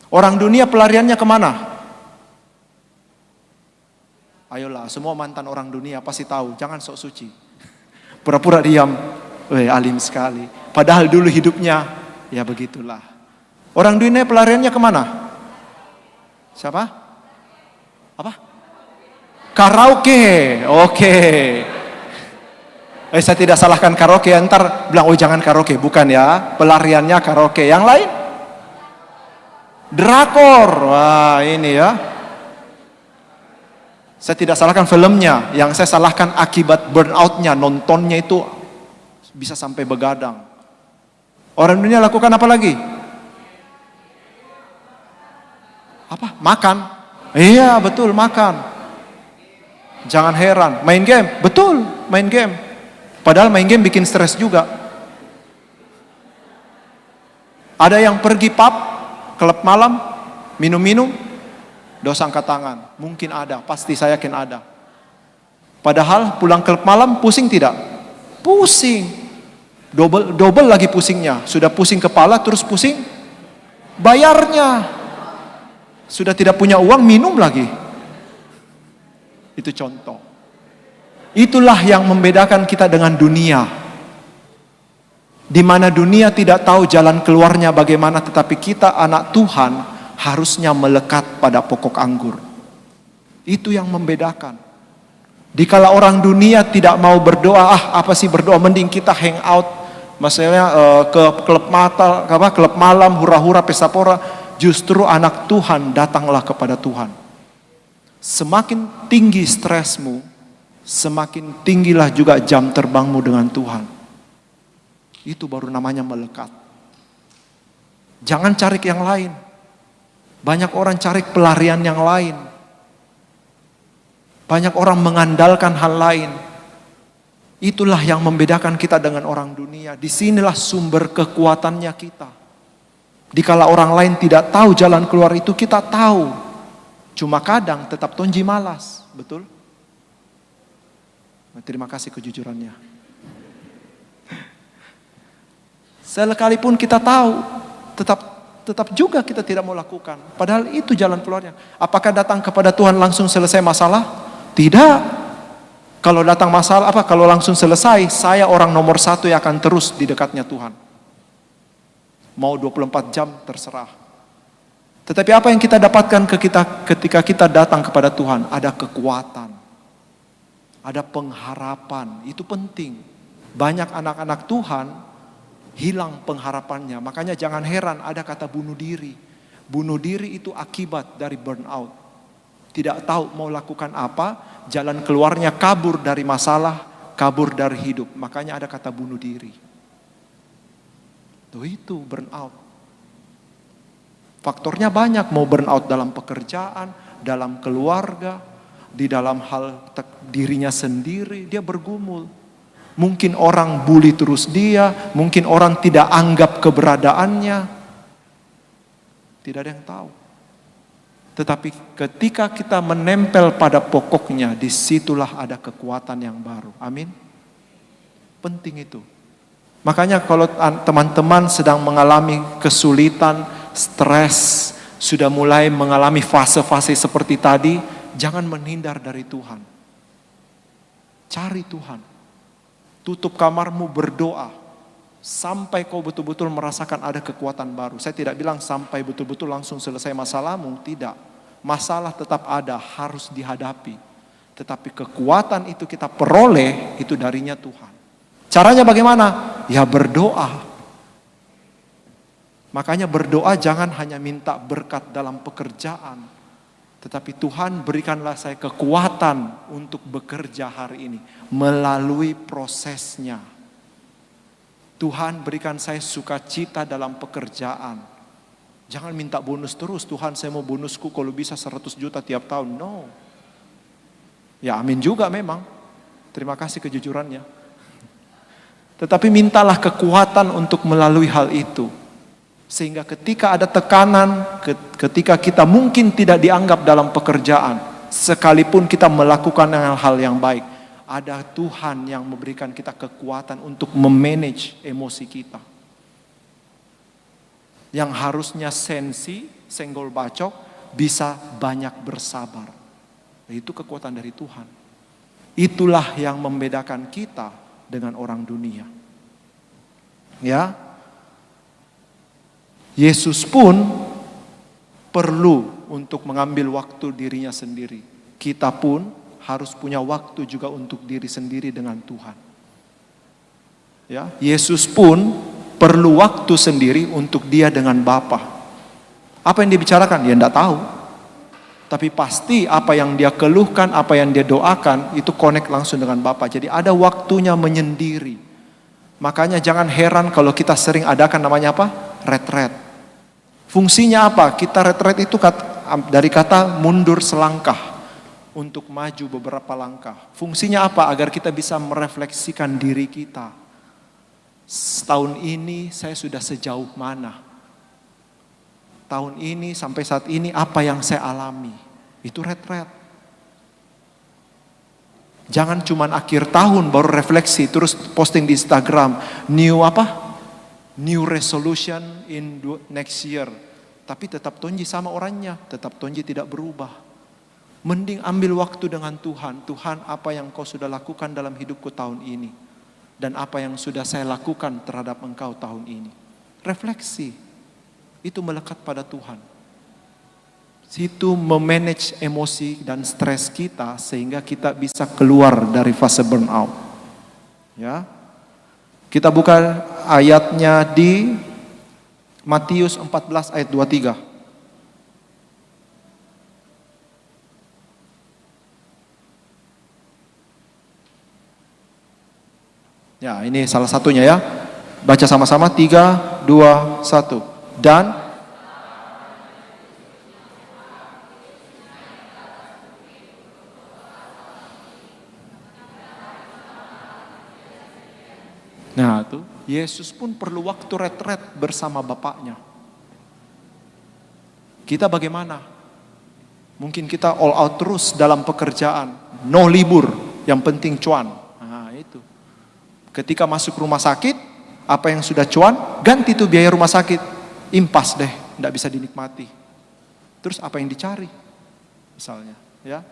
Speaker 5: Orang dunia pelariannya kemana? Ayolah, semua mantan orang dunia pasti tahu, jangan sok suci. Pura-pura diam, alim sekali. Padahal dulu hidupnya, ya begitulah. Orang dunia pelariannya kemana? Siapa? Apa? Karaoke, oke. Saya tidak salahkan karaoke, ntar bilang, oh jangan karaoke, bukan ya, pelariannya karaoke. Yang lain? Drakor, wah ini ya. Saya tidak salahkan filmnya, yang saya salahkan akibat burnoutnya, nontonnya itu bisa sampai begadang. Orang dunia lakukan apa lagi? Apa? Makan. Iya betul, makan. Jangan heran, main game, betul, main game. Padahal main game bikin stres juga. Ada yang pergi pub, klub malam, minum-minum, dosa angkat tangan. Mungkin ada, pasti saya yakin ada. Padahal pulang klub malam pusing tidak? Pusing. Double lagi pusingnya. Sudah pusing kepala, terus pusing bayarnya. Sudah tidak punya uang, minum lagi. Itu contoh. Itulah yang membedakan kita dengan dunia. Di mana dunia tidak tahu jalan keluarnya bagaimana, tetapi kita anak Tuhan harusnya melekat pada pokok anggur. Itu yang membedakan. Dikala orang dunia tidak mau berdoa, apa sih berdoa, mending kita hang out, maksudnya ke klub malam, hura-hura, pesta pora. Justru anak Tuhan datanglah kepada Tuhan. Semakin tinggi stresmu, semakin tinggilah juga jam terbangmu dengan Tuhan. Itu baru namanya melekat. Jangan cari yang lain. Banyak orang cari pelarian yang lain. Banyak orang mengandalkan hal lain. Itulah yang membedakan kita dengan orang dunia. Disinilah sumber kekuatannya kita. Dikala orang lain tidak tahu jalan keluar itu, kita tahu. Cuma kadang tetap tonji malas, betul? Terima kasih kejujurannya. Sekalipun kita tahu, tetap juga kita tidak mau lakukan. Padahal itu jalan keluarnya. Apakah datang kepada Tuhan langsung selesai masalah? Tidak. Kalau datang masalah kalau langsung selesai, saya orang nomor 1 yang akan terus di dekatnya Tuhan. Mau 24 jam terserah. Tetapi apa yang kita dapatkan ketika kita datang kepada Tuhan? Ada kekuatan. Ada pengharapan. Itu penting. Banyak anak-anak Tuhan hilang pengharapannya. Makanya jangan heran ada kata bunuh diri. Bunuh diri itu akibat dari burnout. Tidak tahu mau lakukan apa, jalan keluarnya kabur dari masalah, kabur dari hidup. Makanya ada kata bunuh diri. Itu burnout. Faktornya banyak, mau burnout dalam pekerjaan, dalam keluarga, di dalam hal dirinya sendiri, dia bergumul. Mungkin orang bully terus dia, mungkin orang tidak anggap keberadaannya. Tidak ada yang tahu. Tetapi ketika kita menempel pada pokoknya, disitulah ada kekuatan yang baru. Amin. Penting itu. Makanya kalau teman-teman sedang mengalami kesulitan, stres, sudah mulai mengalami fase-fase seperti tadi, jangan menghindar dari Tuhan. Cari Tuhan. Tutup kamarmu, berdoa. Sampai kau betul-betul merasakan ada kekuatan baru. Saya tidak bilang sampai betul-betul langsung selesai masalahmu, tidak. Masalah tetap ada, harus dihadapi. Tetapi kekuatan itu kita peroleh, itu darinya Tuhan. Caranya bagaimana? Ya berdoa. Makanya berdoa jangan hanya minta berkat dalam pekerjaan. Tetapi Tuhan berikanlah saya kekuatan untuk bekerja hari ini. Melalui prosesnya. Tuhan berikan saya sukacita dalam pekerjaan. Jangan minta bonus terus. Tuhan saya mau bonusku kalau bisa 100 juta tiap tahun. No. Ya amin juga memang. Terima kasih kejujurannya. Tetapi mintalah kekuatan untuk melalui hal itu. Sehingga ketika ada tekanan, ketika kita mungkin tidak dianggap dalam pekerjaan. Sekalipun kita melakukan hal yang baik. Ada Tuhan yang memberikan kita kekuatan untuk memanage emosi kita. Yang harusnya senggol bacok, bisa banyak bersabar. Itu kekuatan dari Tuhan. Itulah yang membedakan kita dengan orang dunia. Ya. Yesus pun perlu untuk mengambil waktu dirinya sendiri. Kita pun harus punya waktu juga untuk diri sendiri dengan Tuhan. Ya, Yesus pun perlu waktu sendiri untuk dia dengan Bapa. Apa yang dia bicarakan? Dia tidak tahu. Tapi pasti apa yang dia keluhkan, apa yang dia doakan, itu connect langsung dengan Bapa. Jadi ada waktunya menyendiri. Makanya jangan heran kalau kita sering adakan namanya apa? Retret. Fungsinya apa? Kita retret itu dari kata mundur selangkah. Untuk maju beberapa langkah. Fungsinya apa? Agar kita bisa merefleksikan diri kita. Tahun ini saya sudah sejauh mana? Tahun ini sampai saat ini apa yang saya alami? Itu retret. Jangan cuman akhir tahun baru refleksi terus posting di Instagram. New resolution in next year. Tapi tetap tonji sama orangnya. Tetap tonji tidak berubah. Mending ambil waktu dengan Tuhan. Tuhan, apa yang kau sudah lakukan dalam hidupku tahun ini. Dan apa yang sudah saya lakukan terhadap engkau tahun ini. Refleksi. Itu melekat pada Tuhan. Itu memanage emosi dan stres kita. Sehingga kita bisa keluar dari fase burnout. Ya. Kita buka ayatnya di Matius 14 ayat 23. Ya, ini salah satunya ya. Baca sama-sama 3, 2, 1. Dan Nah tuh, Yesus pun perlu waktu retret bersama Bapaknya. Kita bagaimana? Mungkin kita all out terus dalam pekerjaan, no libur, yang penting cuan. Nah itu. Ketika masuk rumah sakit, apa yang sudah cuan, ganti tuh biaya rumah sakit. Impas deh, tidak bisa dinikmati. Terus apa yang dicari? Misalnya, ya.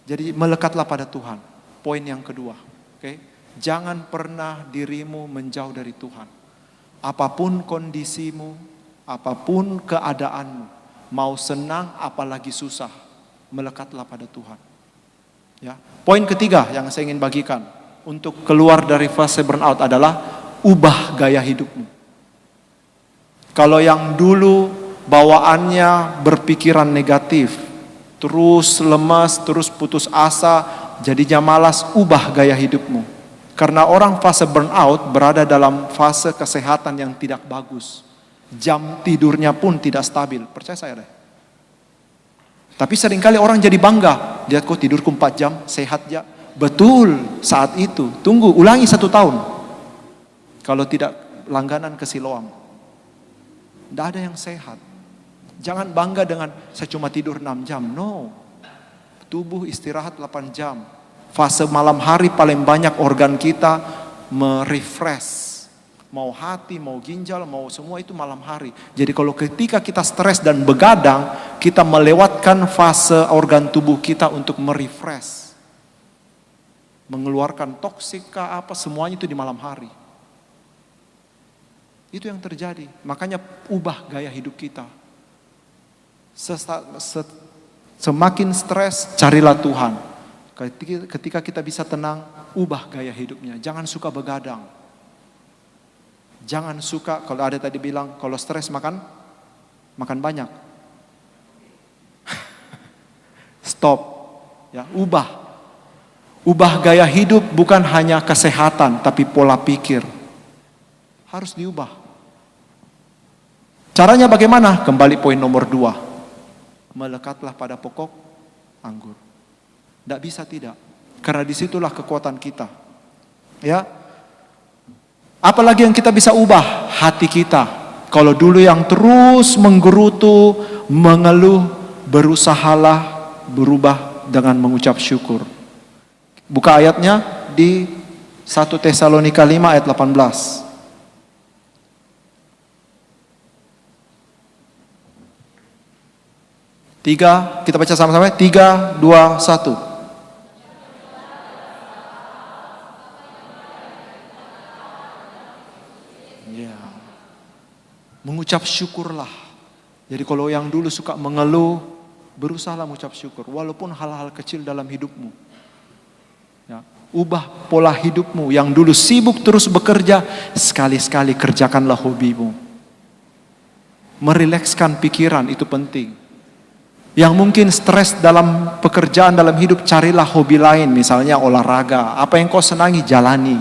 Speaker 5: Jadi melekatlah pada Tuhan. Poin yang kedua, oke? Jangan pernah dirimu menjauh dari Tuhan. Apapun kondisimu, apapun keadaanmu, mau senang apalagi susah, melekatlah pada Tuhan. Ya. Poin ketiga yang saya ingin bagikan untuk keluar dari fase burnout adalah ubah gaya hidupmu. Kalau yang dulu bawaannya berpikiran negatif, terus lemas, terus putus asa, jadinya malas, ubah gaya hidupmu. Karena orang fase burnout berada dalam fase kesehatan yang tidak bagus. Jam tidurnya pun tidak stabil, percaya saya deh. Tapi seringkali orang jadi bangga, lihat kok tidurku 4 jam, sehat ya. Betul, saat itu, tunggu, ulangi 1 tahun. Kalau tidak langganan ke Siloam. Tidak ada yang sehat. Jangan bangga dengan saya cuma tidur 6 jam. No. Tubuh istirahat 8 jam. Fase malam hari paling banyak organ kita merefresh. Mau hati, mau ginjal, mau semua itu malam hari. Jadi kalau ketika kita stres dan begadang, kita melewatkan fase organ tubuh kita untuk merefresh. Mengeluarkan toksika apa, semuanya itu di malam hari. Itu yang terjadi. Makanya ubah gaya hidup kita. Semakin stres, carilah Tuhan. Ketika kita bisa tenang, ubah gaya hidupnya. Jangan suka begadang. Jangan suka, kalau ada tadi bilang, kalau stres makan banyak. Stop. Ya, ubah. Ubah gaya hidup bukan hanya kesehatan, tapi pola pikir. Harus diubah. Caranya bagaimana? Kembali poin nomor 2. Melekatlah pada pokok anggur. Tidak bisa tidak. Karena disitulah kekuatan kita. Ya. Apalagi yang kita bisa ubah? Hati kita. Kalau dulu yang terus menggerutu, mengeluh, berusahalah berubah dengan mengucap syukur. Buka ayatnya di 1 Tesalonika 5 ayat 18. 3, kita baca sama-sama. 3, 2, 1. Ya. Mengucap syukurlah. Jadi kalau yang dulu suka mengeluh, berusahalah mengucap syukur. Walaupun hal-hal kecil dalam hidupmu. Ya. Ubah pola hidupmu. Yang dulu sibuk terus bekerja, sekali-sekali kerjakanlah hobimu. Merilekskan pikiran, itu penting. Yang mungkin stres dalam pekerjaan, dalam hidup, carilah hobi lain. Misalnya olahraga. Apa yang kau senangi, jalani.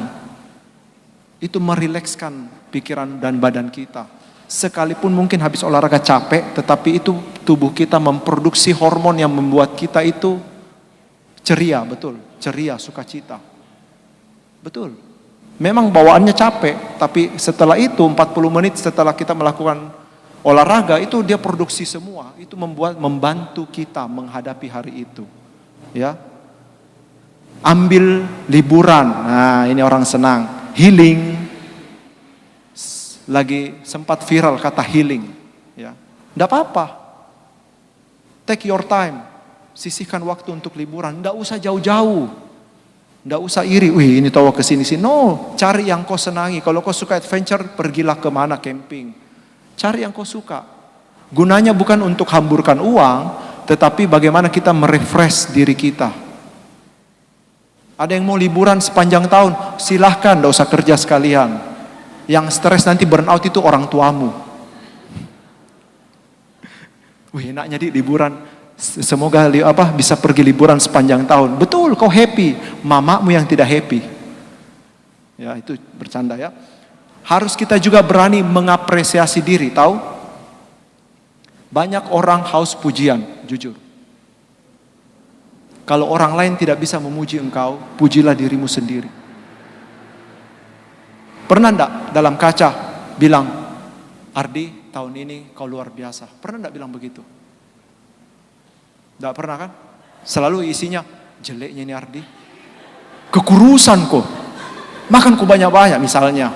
Speaker 5: Itu merilekskan pikiran dan badan kita. Sekalipun mungkin habis olahraga capek, tetapi itu tubuh kita memproduksi hormon yang membuat kita itu ceria, betul. Ceria, sukacita. Betul. Memang bawaannya capek, tapi setelah itu 40 menit setelah kita melakukan olahraga itu dia produksi semua, itu membantu kita menghadapi hari itu. Ya. Ambil liburan. Nah, ini orang senang. Healing. Lagi sempat viral kata healing, ya. Enggak apa-apa. Take your time. Sisihkan waktu untuk liburan, enggak usah jauh-jauh. Enggak usah iri, wih ini tahu ke sini-sini. No, cari yang kau senangi. Kalau kau suka adventure, pergilah ke mana camping. Cari yang kau suka. Gunanya bukan untuk hamburkan uang, tetapi bagaimana kita merefresh diri kita. Ada yang mau liburan sepanjang tahun, silahkan, tidak usah kerja sekalian. Yang stres nanti burnout itu orang tuamu. Wih enaknya di liburan, semoga bisa pergi liburan sepanjang tahun. Betul, kau happy, mamamu yang tidak happy. Ya itu bercanda ya. Harus kita juga berani mengapresiasi diri, tahu? Banyak orang haus pujian, jujur. Kalau orang lain tidak bisa memuji engkau, pujilah dirimu sendiri. Pernah enggak dalam kaca bilang, Ardi tahun ini kau luar biasa? Pernah enggak bilang begitu? Enggak pernah kan? Selalu isinya, jeleknya ini Ardi. Kekurusan kok. Makan kok banyak-banyak misalnya.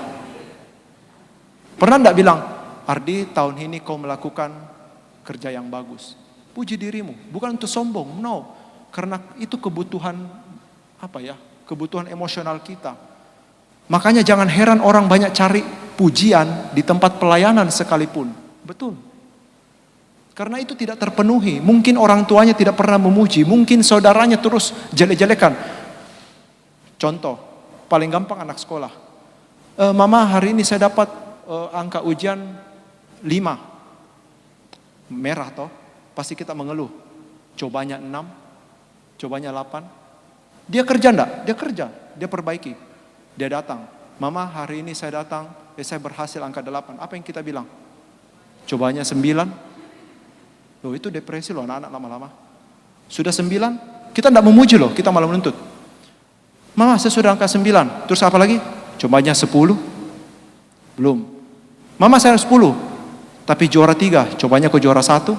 Speaker 5: Pernah enggak bilang, Ardi tahun ini kau melakukan kerja yang bagus. Puji dirimu, bukan untuk sombong, no. Karena itu kebutuhan kebutuhan emosional kita. Makanya jangan heran orang banyak cari pujian di tempat pelayanan sekalipun. Betul. Karena itu tidak terpenuhi. Mungkin orang tuanya tidak pernah memuji, mungkin saudaranya terus jelek-jelekan. Contoh, paling gampang anak sekolah. Mama, hari ini saya dapat angka ujian 5. Merah toh, pasti kita mengeluh. Cobanya 6, cobanya 8. Dia kerja enggak? Dia kerja, dia perbaiki. Dia datang, Mama hari ini saya datang, saya berhasil angka 8. Apa yang kita bilang? Cobanya 9. Loh itu depresi loh anak-anak lama-lama. Sudah 9, kita enggak memuji loh, kita malah menuntut. Mama saya sudah angka 9, terus apa lagi? Cobanya 10. Belum. Mama saya 10, tapi juara 3, cobanya ke juara 1.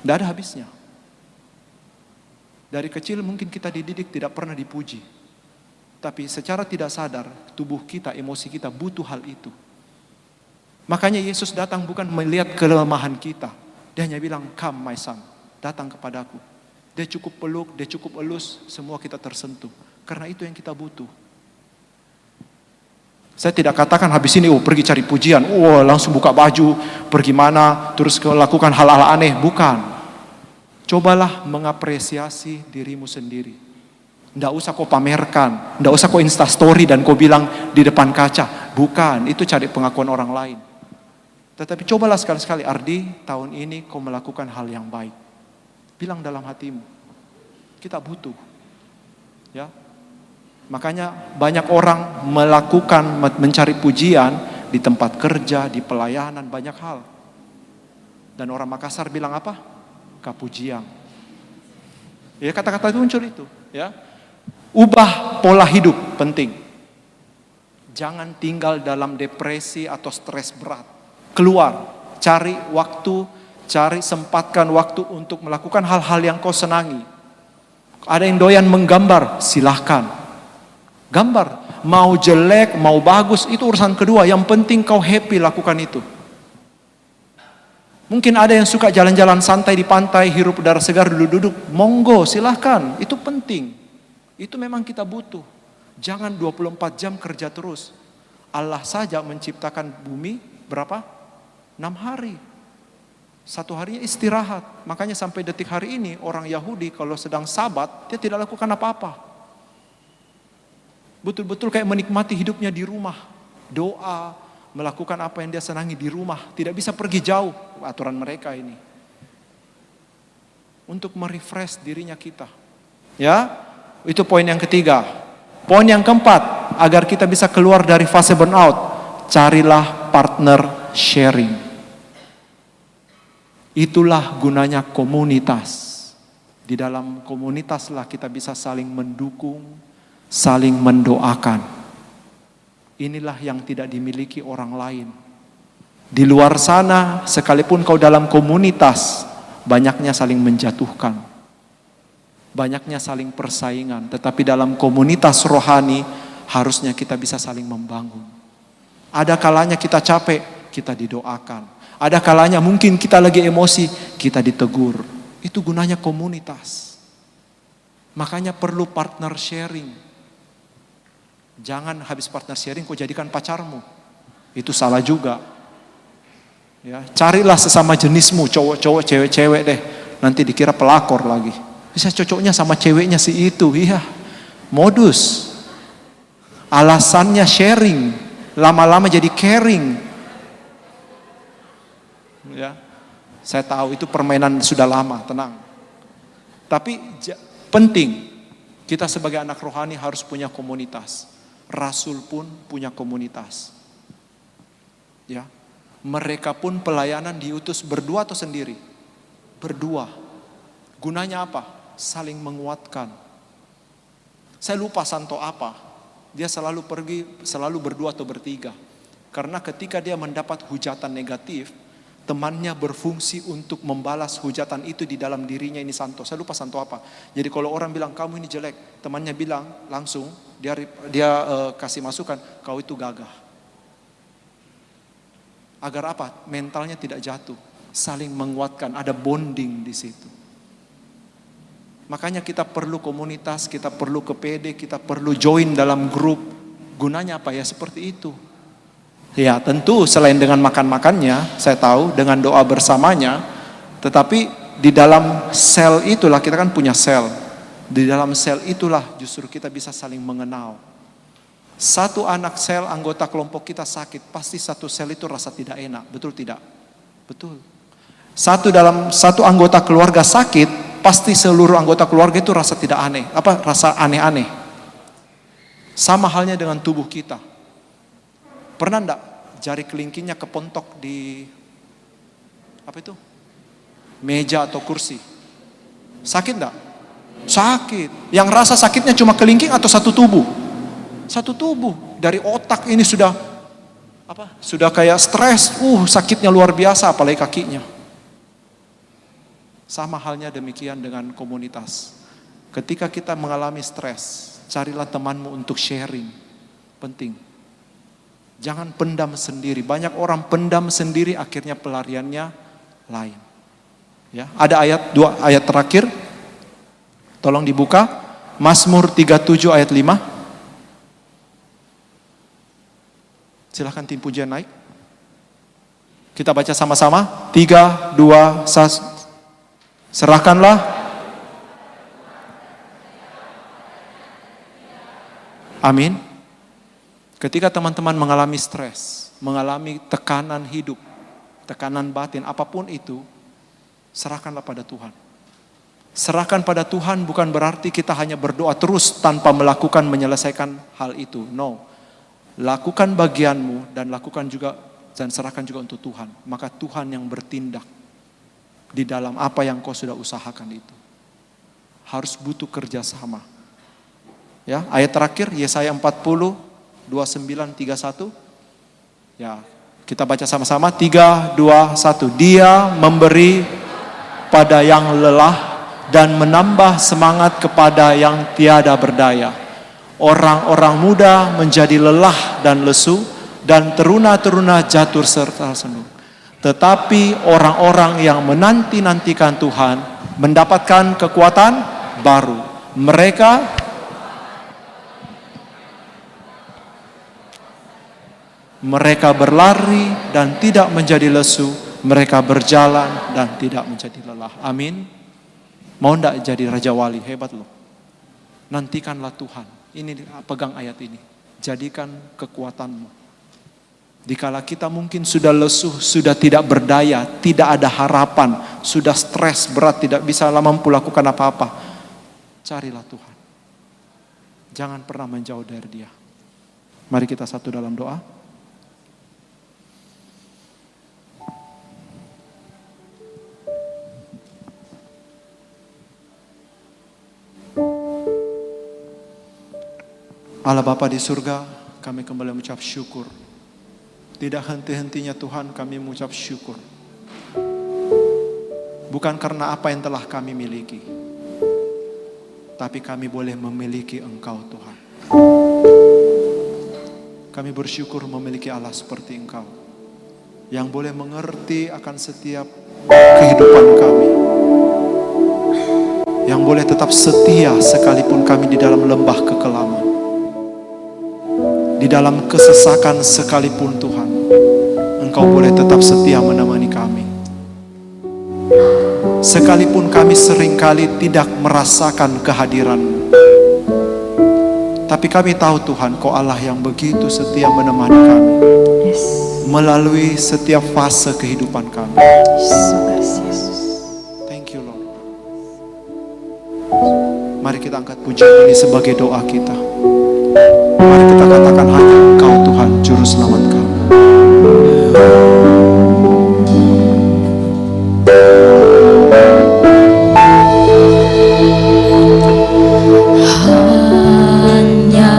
Speaker 5: Tidak ada habisnya. Dari kecil mungkin kita dididik tidak pernah dipuji. Tapi secara tidak sadar, tubuh kita, emosi kita butuh hal itu. Makanya Yesus datang bukan melihat kelemahan kita. Dia hanya bilang, come my son, datang kepadaku. Dia cukup peluk, dia cukup elus, semua kita tersentuh. Karena itu yang kita butuh. Saya tidak katakan habis ini pergi cari pujian, langsung buka baju, pergi mana, terus lakukan hal-hal aneh. Bukan. Cobalah mengapresiasi dirimu sendiri. Nggak usah kau pamerkan, nggak usah kau instastory dan kau bilang di depan kaca. Bukan, itu cari pengakuan orang lain. Tetapi cobalah sekali-sekali, Ardi, tahun ini kau melakukan hal yang baik. Bilang dalam hatimu, kita butuh. Ya, makanya banyak orang mencari pujian di tempat kerja, di pelayanan, banyak hal. Dan orang Makassar bilang apa? Kapujian. Ya kata-kata itu muncul itu. Ya, ubah pola hidup penting. Jangan tinggal dalam depresi atau stres berat. Keluar, cari waktu, sempatkan waktu untuk melakukan hal-hal yang kau senangi. Ada yang doyan menggambar, silahkan. Gambar, mau jelek, mau bagus, itu urusan kedua. Yang penting kau happy lakukan itu. Mungkin ada yang suka jalan-jalan santai di pantai, hirup udara segar, duduk-duduk. Monggo, silahkan, itu penting. Itu memang kita butuh. Jangan 24 jam kerja terus. Allah saja menciptakan bumi berapa? 6 hari. 1 harinya istirahat. Makanya sampai detik hari ini orang Yahudi kalau sedang sabat, dia tidak lakukan apa-apa. Betul-betul kayak menikmati hidupnya di rumah. Doa, melakukan apa yang dia senangi di rumah. Tidak bisa pergi jauh, aturan mereka ini. Untuk merefresh dirinya kita. Ya, itu poin yang ketiga. Poin yang keempat, agar kita bisa keluar dari fase burnout, carilah partner sharing. Itulah gunanya komunitas. Di dalam komunitaslah kita bisa saling mendukung, saling mendoakan. Inilah yang tidak dimiliki orang lain. Di luar sana, sekalipun kau dalam komunitas, banyaknya saling menjatuhkan. Banyaknya saling persaingan. Tetapi dalam komunitas rohani, harusnya kita bisa saling membangun. Ada kalanya kita capek, kita didoakan. Ada kalanya mungkin kita lagi emosi, kita ditegur. Itu gunanya komunitas. Makanya perlu partner sharing. Jangan habis partner sharing kau jadikan pacarmu. Itu salah juga. Ya, carilah sesama jenismu, cowok-cowok, cewek-cewek deh. Nanti dikira pelakor lagi. Bisa cocoknya sama ceweknya si itu. Iya. Modus. Alasannya sharing. Lama-lama jadi caring. Ya. Saya tahu itu permainan sudah lama, tenang. Tapi penting kita sebagai anak rohani harus punya komunitas. Rasul pun punya komunitas. Ya. Mereka pun pelayanan diutus berdua atau sendiri? Berdua. Gunanya apa? Saling menguatkan. Saya lupa santo apa. Dia selalu pergi, selalu berdua atau bertiga. Karena ketika dia mendapat hujatan negatif, temannya berfungsi untuk membalas hujatan itu di dalam dirinya. Ini Santo, saya lupa Santo apa. Jadi kalau orang bilang kamu ini jelek, temannya bilang langsung, dia kasih masukan, kau itu gagah. Agar apa? Mentalnya tidak jatuh, saling menguatkan, ada bonding di situ. Makanya kita perlu komunitas, kita perlu ke PD, kita perlu join dalam grup. Gunanya apa ya? Seperti itu. Ya tentu selain dengan makan-makannya, saya tahu dengan doa bersamanya, tetapi di dalam sel itulah, kita kan punya sel. Di dalam sel itulah justru kita bisa saling mengenal. Satu anak sel anggota kelompok kita sakit, pasti satu sel itu rasa tidak enak, betul tidak? Betul. Satu anggota keluarga sakit, pasti seluruh anggota keluarga itu rasa tidak aneh, rasa aneh-aneh. Sama halnya dengan tubuh kita. Pernah enggak jari kelingkingnya kepontok di meja atau kursi? Sakit enggak? Sakit. Yang rasa sakitnya cuma kelingking atau satu tubuh? Satu tubuh. Dari otak ini sudah kayak stres, sakitnya luar biasa, apalagi kakinya. Sama halnya demikian dengan komunitas. Ketika kita mengalami stres, carilah temanmu untuk sharing. Penting. Jangan pendam sendiri. Banyak orang pendam sendiri, akhirnya pelariannya lain. Ya, ada dua ayat terakhir. Tolong dibuka. Mazmur 37 ayat 5. Silahkan tim pujian naik. Kita baca sama-sama. 3, 2, 1. Serahkanlah. Amin. Ketika teman-teman mengalami stres, mengalami tekanan hidup, tekanan batin, apapun itu, serahkanlah pada Tuhan. Serahkan pada Tuhan bukan berarti kita hanya berdoa terus tanpa menyelesaikan hal itu. No. Lakukan bagianmu dan serahkan juga untuk Tuhan. Maka Tuhan yang bertindak di dalam apa yang kau sudah usahakan itu. Harus butuh kerjasama. Ya, ayat terakhir Yesaya 40 29, 31. Ya, kita baca sama-sama. 3, 2, 1. Dia memberi pada yang lelah dan menambah semangat kepada yang tiada berdaya. Orang-orang muda menjadi lelah dan lesu, dan teruna-teruna jatuh serta senung. Tetapi orang-orang yang menanti-nantikan Tuhan mendapatkan kekuatan baru. Mereka berlari dan tidak menjadi lesu. Mereka berjalan dan tidak menjadi lelah. Amin. Mau enggak jadi Raja Wali? Hebat loh. Nantikanlah Tuhan. Ini pegang ayat ini. Jadikan kekuatanmu. Dikala kita mungkin sudah lesu, sudah tidak berdaya, tidak ada harapan, sudah stres berat, tidak bisa mampu lakukan apa-apa. Carilah Tuhan. Jangan pernah menjauh dari Dia. Mari kita satu dalam doa. Allah Bapa di surga, kami kembali mengucap syukur. Tidak henti-hentinya Tuhan kami mengucap syukur. Bukan karena apa yang telah kami miliki, tapi kami boleh memiliki Engkau Tuhan. Kami bersyukur memiliki Allah seperti Engkau, yang boleh mengerti akan setiap kehidupan kami, yang boleh tetap setia sekalipun kami di dalam lembah kekelaman. Di dalam kesesakan sekalipun Tuhan, Engkau boleh tetap setia menemani kami. Sekalipun kami seringkali tidak merasakan kehadiran-Mu, tapi kami tahu Tuhan, Kau Allah yang begitu setia menemani kami melalui setiap fase kehidupan kami. Thank you Lord. Mari kita angkat pujian ini sebagai doa kita. Mari kita katakan hanya Engkau Tuhan Juru Selamat kami.
Speaker 2: Hanya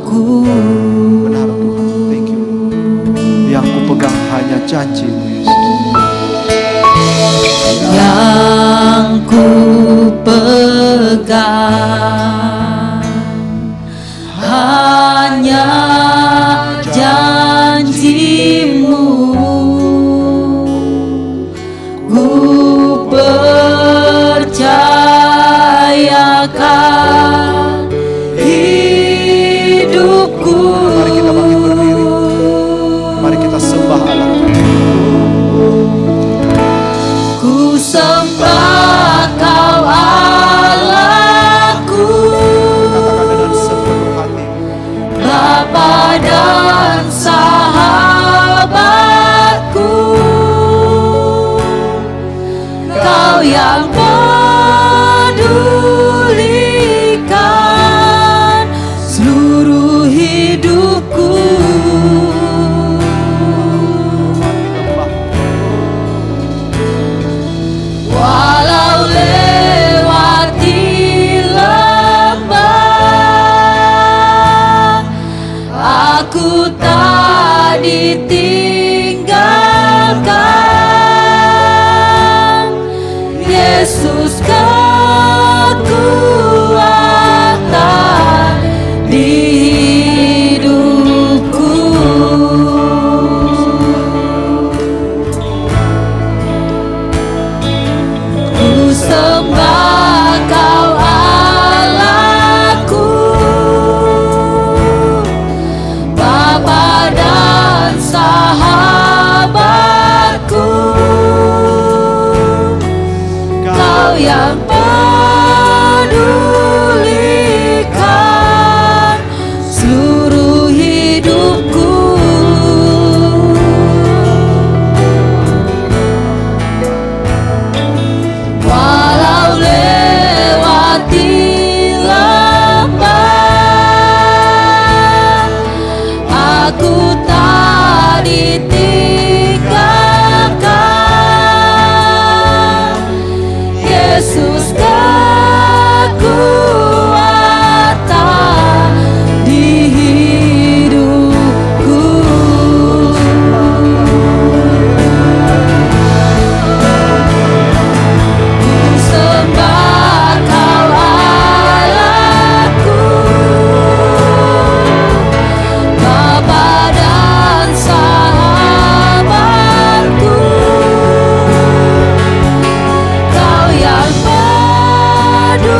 Speaker 5: Benar Tuhan, thank you. Yang ku pegang hanya janji-Mu Yesus.
Speaker 2: Yang ku pegang hanya janji-Mu, ku percayakan hidupku.
Speaker 5: Mari kita bangkit berdiri. Mari kita sembah Allah.
Speaker 2: Ku sembah Kau Allahku,
Speaker 5: Katakan dengan sepenuh hati.
Speaker 2: Bapa dan sahabatku, Kau yang pedulikan seluruh hidupku. Walau lewati lembah, aku tak ditinggalkan. Yesus kekuatan di hidupku. Ku sembah Kau Allahku, Bapa dan sahabatku, Kau yang pedulikan seluruh hidupku. Walau lewati lembah, aku tak ditinggalkan. Yesus kekuatan di hidupku. Ku sembah Kau Allahku, Bapa dan sahabatku, Kau yang pedulikan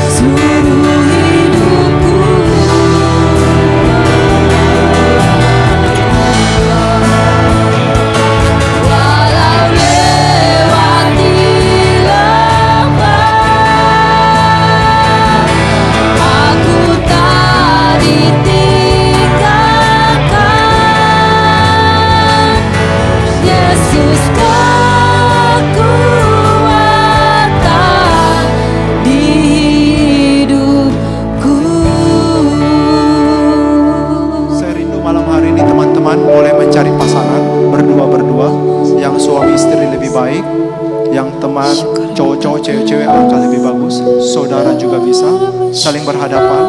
Speaker 2: seluruh hidupku. Walau lewati lembah, aku tak ditinggalkan. Yesus kekuatan di hidupku.
Speaker 5: Saya rindu malam hari ini teman-teman boleh mencari pasangan berdua-berdua, yang suami istri lebih baik, yang teman cowok-cowok cewek-cewek angka lebih bagus, saudara juga bisa saling berhadapan.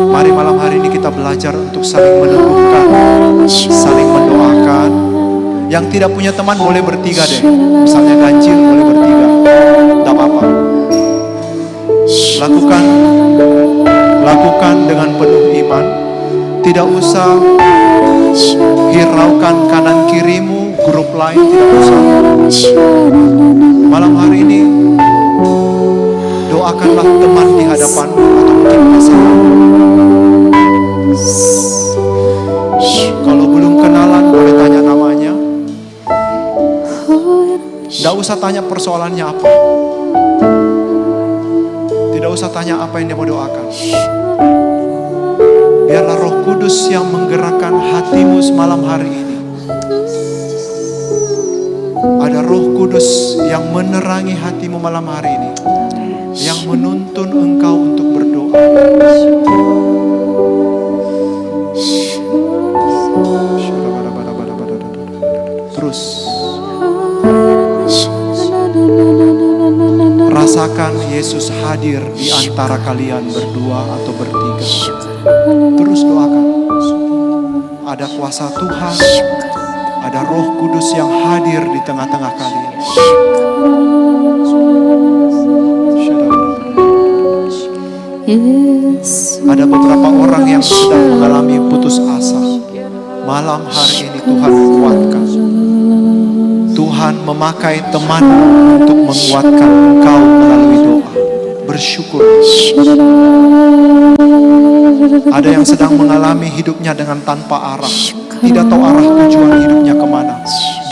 Speaker 5: Mari malam hari ini kita belajar untuk saling meneguhkan, saling mendoakan. Yang tidak punya teman boleh bertiga deh, misalnya ganjil boleh bertiga, tidak apa-apa. Lakukan dengan penuh iman. Tidak usah hiraukan kanan kirimu, grup lain tidak usah. Malam hari ini doakanlah teman di hadapanmu atau mungkin pasangan. Kalau belum kenalan boleh tanya namanya. Tidak usah tanya persoalannya apa. Tidak usah tanya apa yang dia mau doakan. Biarlah Roh Kudus yang menggerakkan hatimu malam hari ini. Ada Roh Kudus yang menerangi hatimu malam hari ini, yang menuntun engkau untuk berdoa. Terus rasakan Yesus hadir di antara antara kalian berdua atau bertiga, terus doakan. Ada kuasa Tuhan, ada Roh Kudus yang hadir di tengah-tengah kalian. Ada beberapa orang yang sedang mengalami putus asa. Malam hari ini Tuhan kuatkan. Tuhan memakai teman untuk menguatkan engkau melalui doa. Bersyukur. Ada yang sedang mengalami hidupnya dengan tanpa arah. Tidak tahu arah tujuan hidupnya kemana.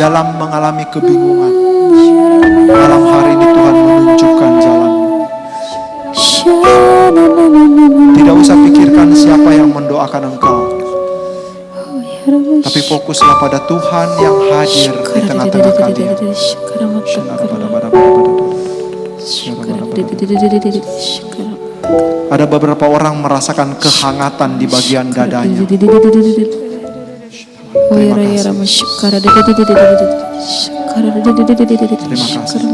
Speaker 5: Dalam mengalami kebingungan. Malam hari ini Tuhan menunjukkan jalanmu. Tidak usah pikirkan siapa yang mendoakan engkau. Tapi fokuslah pada Tuhan yang hadir di tengah-tengah kalian. Ada beberapa orang merasakan kehangatan di bagian dadanya. Terima kasih. Terima kasih.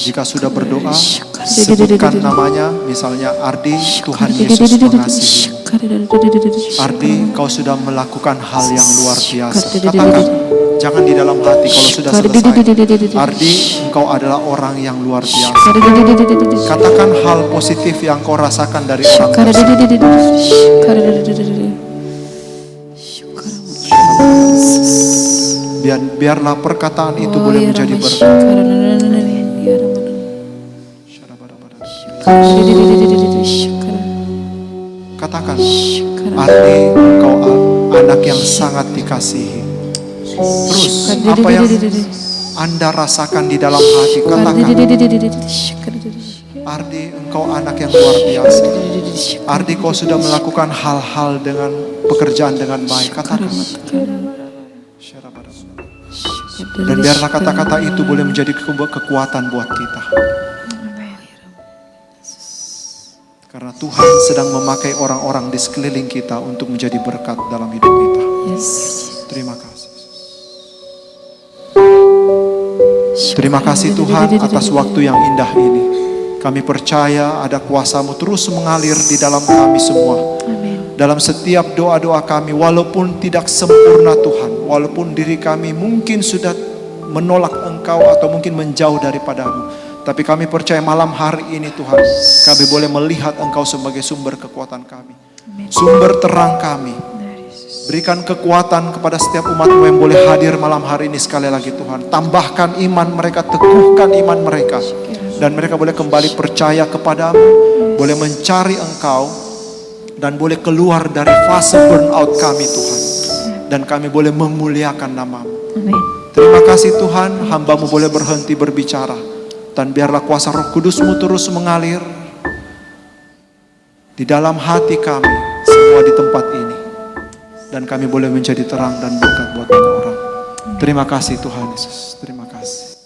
Speaker 5: Jika sudah berdoa, sebutkan namanya, misalnya Ardi, Tuhan Yesus mengasihi. Ardi, kau sudah melakukan hal yang luar biasa. Katakan, jangan di dalam hati kalau sudah selesai. Ardi, engkau adalah orang yang luar biasa. Katakan hal positif yang kau rasakan dari orang tersebut. Biarlah perkataan itu boleh menjadi berkat. Katakan, Ardi, engkau anak yang sangat dikasihi. Terus, apa yang Anda rasakan di dalam hati, katakan, Ardi, engkau anak yang luar biasa. Ardi, kau sudah melakukan hal-hal dengan pekerjaan dengan baik. Katakan. Dan biarlah kata-kata itu boleh menjadi kekuatan buat kita. Karena Tuhan sedang memakai orang-orang di sekeliling kita untuk menjadi berkat dalam hidup kita. Terima kasih. Terima kasih Tuhan atas waktu yang indah ini. Kami percaya ada kuasa-Mu terus mengalir di dalam kami semua. Dalam setiap doa-doa kami, walaupun tidak sempurna Tuhan, walaupun diri kami mungkin sudah menolak Engkau atau mungkin menjauh daripada-Mu, tapi kami percaya malam hari ini Tuhan, kami boleh melihat Engkau sebagai sumber kekuatan kami, sumber terang kami. Berikan kekuatan kepada setiap umat-Mu yang boleh hadir malam hari ini sekali lagi Tuhan. Tambahkan iman mereka, teguhkan iman mereka, dan mereka boleh kembali percaya kepadamu, boleh mencari Engkau, dan boleh keluar dari fase burnout kami Tuhan. Dan kami boleh memuliakan nama-Mu. Terima kasih Tuhan, hamba-Mu boleh berhenti berbicara. Dan biarlah kuasa Roh Kudus-Mu terus mengalir di dalam hati kami, semua di tempat ini. Dan kami boleh menjadi terang dan berkat buat banyak orang. Terima kasih Tuhan Yesus, terima kasih.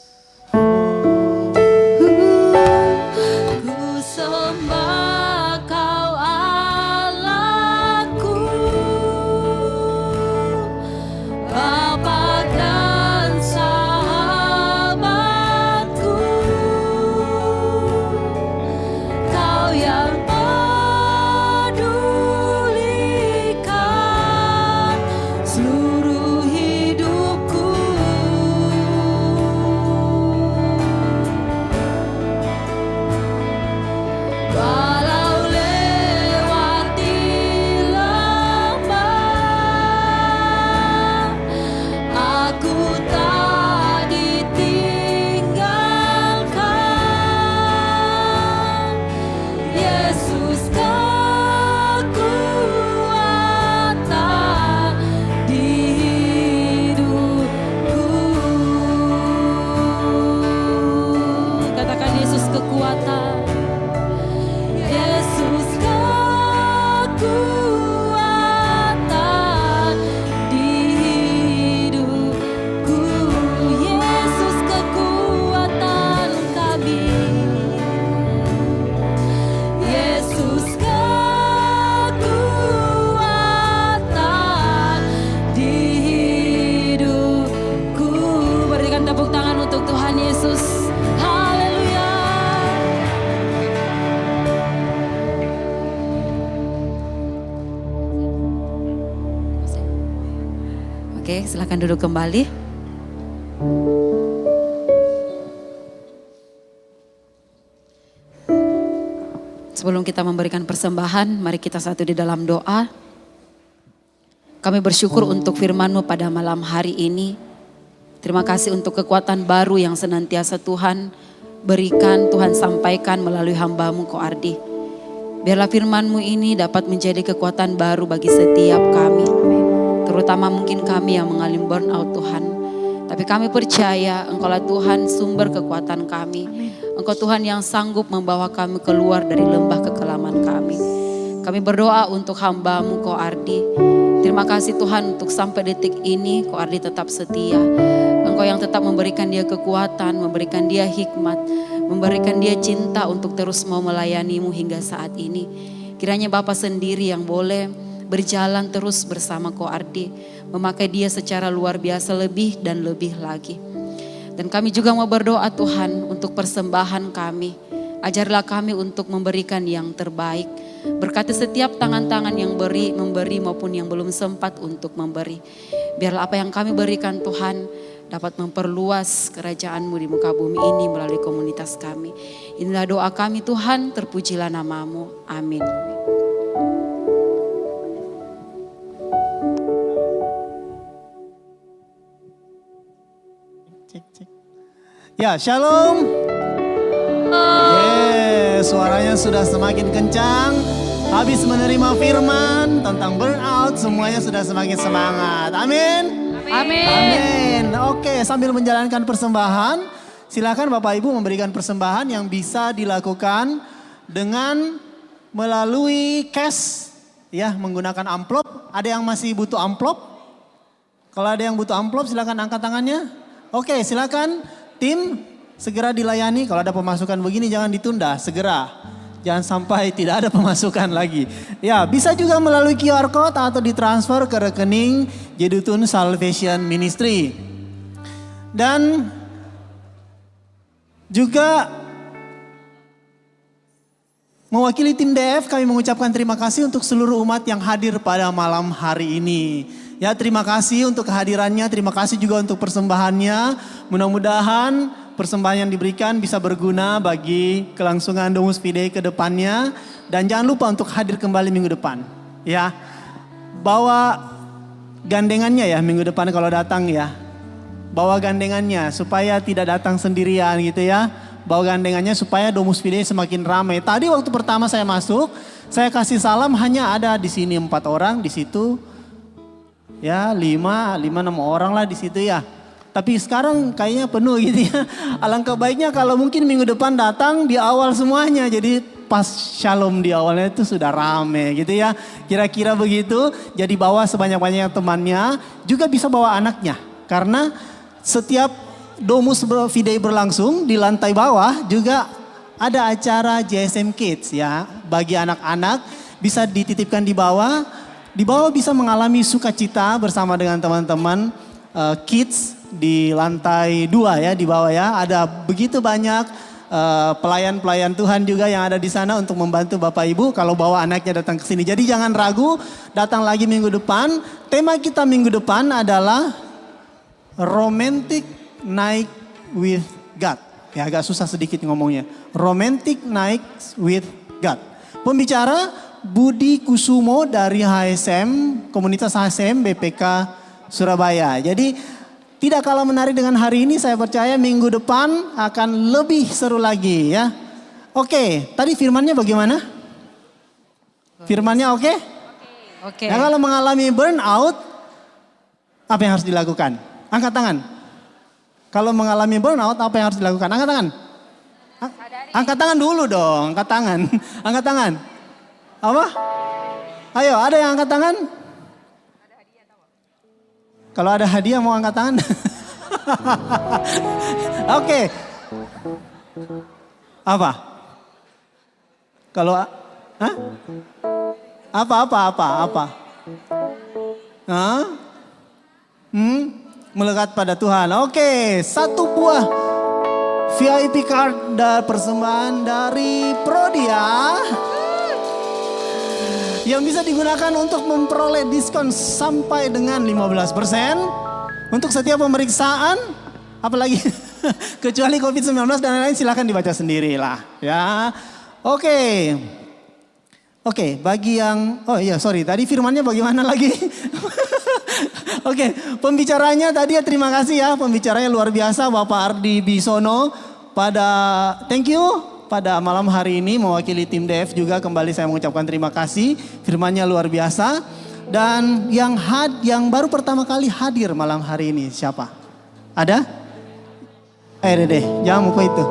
Speaker 2: Seluruh hidupku
Speaker 1: Oke, silakan duduk kembali. Sebelum kita memberikan persembahan, mari kita satu di dalam doa. Kami bersyukur untuk firman-Mu pada malam hari ini. Terima kasih untuk kekuatan baru yang senantiasa Tuhan berikan, Tuhan sampaikan melalui hamba-Mu Ko Ardi. Biarlah firman-Mu ini dapat menjadi kekuatan baru bagi setiap kami. Terutama mungkin kami yang mengalami burnout Tuhan. Tapi kami percaya Engkaulah Tuhan sumber kekuatan kami. Engkau Tuhan yang sanggup membawa kami keluar dari lembah kekelaman kami. Kami berdoa untuk hamba-Mu Ko Ardi. Terima kasih Tuhan untuk sampai detik ini Ko Ardi tetap setia. Engkau yang tetap memberikan dia kekuatan, memberikan dia hikmat, memberikan dia cinta untuk terus mau melayani-Mu hingga saat ini. Kiranya Bapa sendiri yang boleh berjalan terus bersama Ko Ardi, memakai dia secara luar biasa lebih dan lebih lagi. Dan kami juga mau berdoa Tuhan untuk persembahan kami. Ajarlah kami untuk memberikan yang terbaik. Berkati setiap tangan-tangan yang memberi maupun yang belum sempat untuk memberi. Biarlah apa yang kami berikan Tuhan dapat memperluas kerajaan-Mu di muka bumi ini melalui komunitas kami. Inilah doa kami Tuhan, terpujilah nama-Mu. Amin.
Speaker 6: Ya, shalom. Suaranya sudah semakin kencang. Habis menerima firman tentang burnout, semuanya sudah semakin semangat. Amin. Amin. Oke, sambil menjalankan persembahan, silakan Bapak Ibu memberikan persembahan yang bisa dilakukan dengan melalui cash, ya, menggunakan amplop. Ada yang masih butuh amplop? Kalau ada yang butuh amplop, silakan angkat tangannya. Oke, silakan tim segera dilayani. Kalau ada pemasukan begini jangan ditunda, segera. Jangan sampai tidak ada pemasukan lagi. Ya, bisa juga melalui QR Code atau ditransfer ke rekening Jedutun Salvation Ministry. Dan juga mewakili tim DF kami mengucapkan terima kasih untuk seluruh umat yang hadir pada malam hari ini. Ya, terima kasih untuk kehadirannya, terima kasih juga untuk persembahannya. Mudah-mudahan persembahan yang diberikan bisa berguna bagi kelangsungan Domus Fidei ke depannya. Dan jangan lupa untuk hadir kembali minggu depan. Ya, bawa gandengannya ya minggu depan kalau datang ya. Bawa gandengannya supaya tidak datang sendirian gitu ya. Bawa gandengannya supaya Domus Fidei semakin ramai. Tadi waktu pertama saya masuk, saya kasih salam hanya ada di sini 4 orang, di situ ya 5, 6 orang lah di situ ya. Tapi sekarang kayaknya penuh gitu ya. Alangkah baiknya kalau mungkin minggu depan datang di awal semuanya. Jadi pas shalom di awalnya itu sudah rame gitu ya. Kira-kira begitu. Jadi bawa sebanyak-banyaknya temannya. Juga bisa bawa anaknya. Karena setiap Domus Fidei berlangsung di lantai bawah juga ada acara JSM Kids ya. Bagi anak-anak bisa dititipkan di bawah. Di bawah bisa mengalami sukacita bersama dengan teman-teman kids di lantai 2 ya, di bawah ya. Ada begitu banyak pelayan-pelayan Tuhan juga yang ada di sana untuk membantu Bapak Ibu kalau bawa anaknya datang ke sini. Jadi jangan ragu, datang lagi minggu depan. Tema kita minggu depan adalah Romantic Night with God. Ya, agak susah sedikit ngomongnya. Romantic Night with God. Pembicara Budi Kusumo dari HSM, komunitas HSM BPK Surabaya. Jadi tidak kalah menarik dengan hari ini, saya percaya minggu depan akan lebih seru lagi ya. Oke, tadi firmannya bagaimana? Firmannya oke?
Speaker 1: Oke.
Speaker 6: Ya, kalau mengalami burnout, apa yang harus dilakukan? Angkat tangan. Kalau mengalami burnout, apa yang harus dilakukan? Angkat tangan. Angkat tangan dulu dong, angkat tangan. Angkat tangan. Apa? Ayo, ada yang angkat tangan? Kalau ada hadiah mau angkat tangan? Oke. Apa? Kalau hah? Apa? Hah? Melekat pada Tuhan. Oke, 1 buah VIP card dan persembahan dari Prodia. yang bisa digunakan untuk memperoleh diskon sampai dengan 15% untuk setiap pemeriksaan, apalagi kecuali COVID-19 dan lain-lain, silahkan dibaca sendiri lah ya. Oke, bagi yang, tadi firmannya bagaimana lagi? Oke, pembicaranya tadi ya, terima kasih ya, pembicaranya luar biasa Bapak Ardi Bisono thank you pada malam hari ini mewakili tim DF juga kembali saya mengucapkan terima kasih, firmannya luar biasa. Dan yang baru pertama kali hadir malam hari ini siapa? Ada? Deh, jangan muka itu.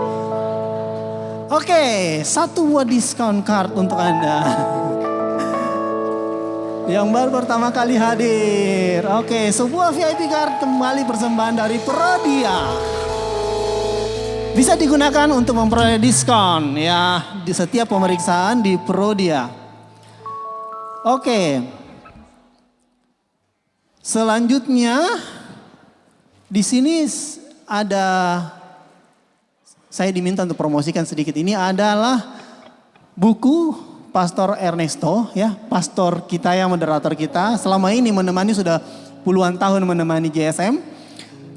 Speaker 6: Oke, satu buah diskon card untuk Anda. Yang baru pertama kali hadir. Oke, sebuah VIP card kembali persembahan dari Prodia. Bisa digunakan untuk memperoleh diskon ya di setiap pemeriksaan di Prodia. Oke. Selanjutnya di sini saya diminta untuk promosikan sedikit. Ini adalah buku Pastor Ernesto ya, pastor kita yang moderator kita selama ini sudah puluhan tahun menemani JSM.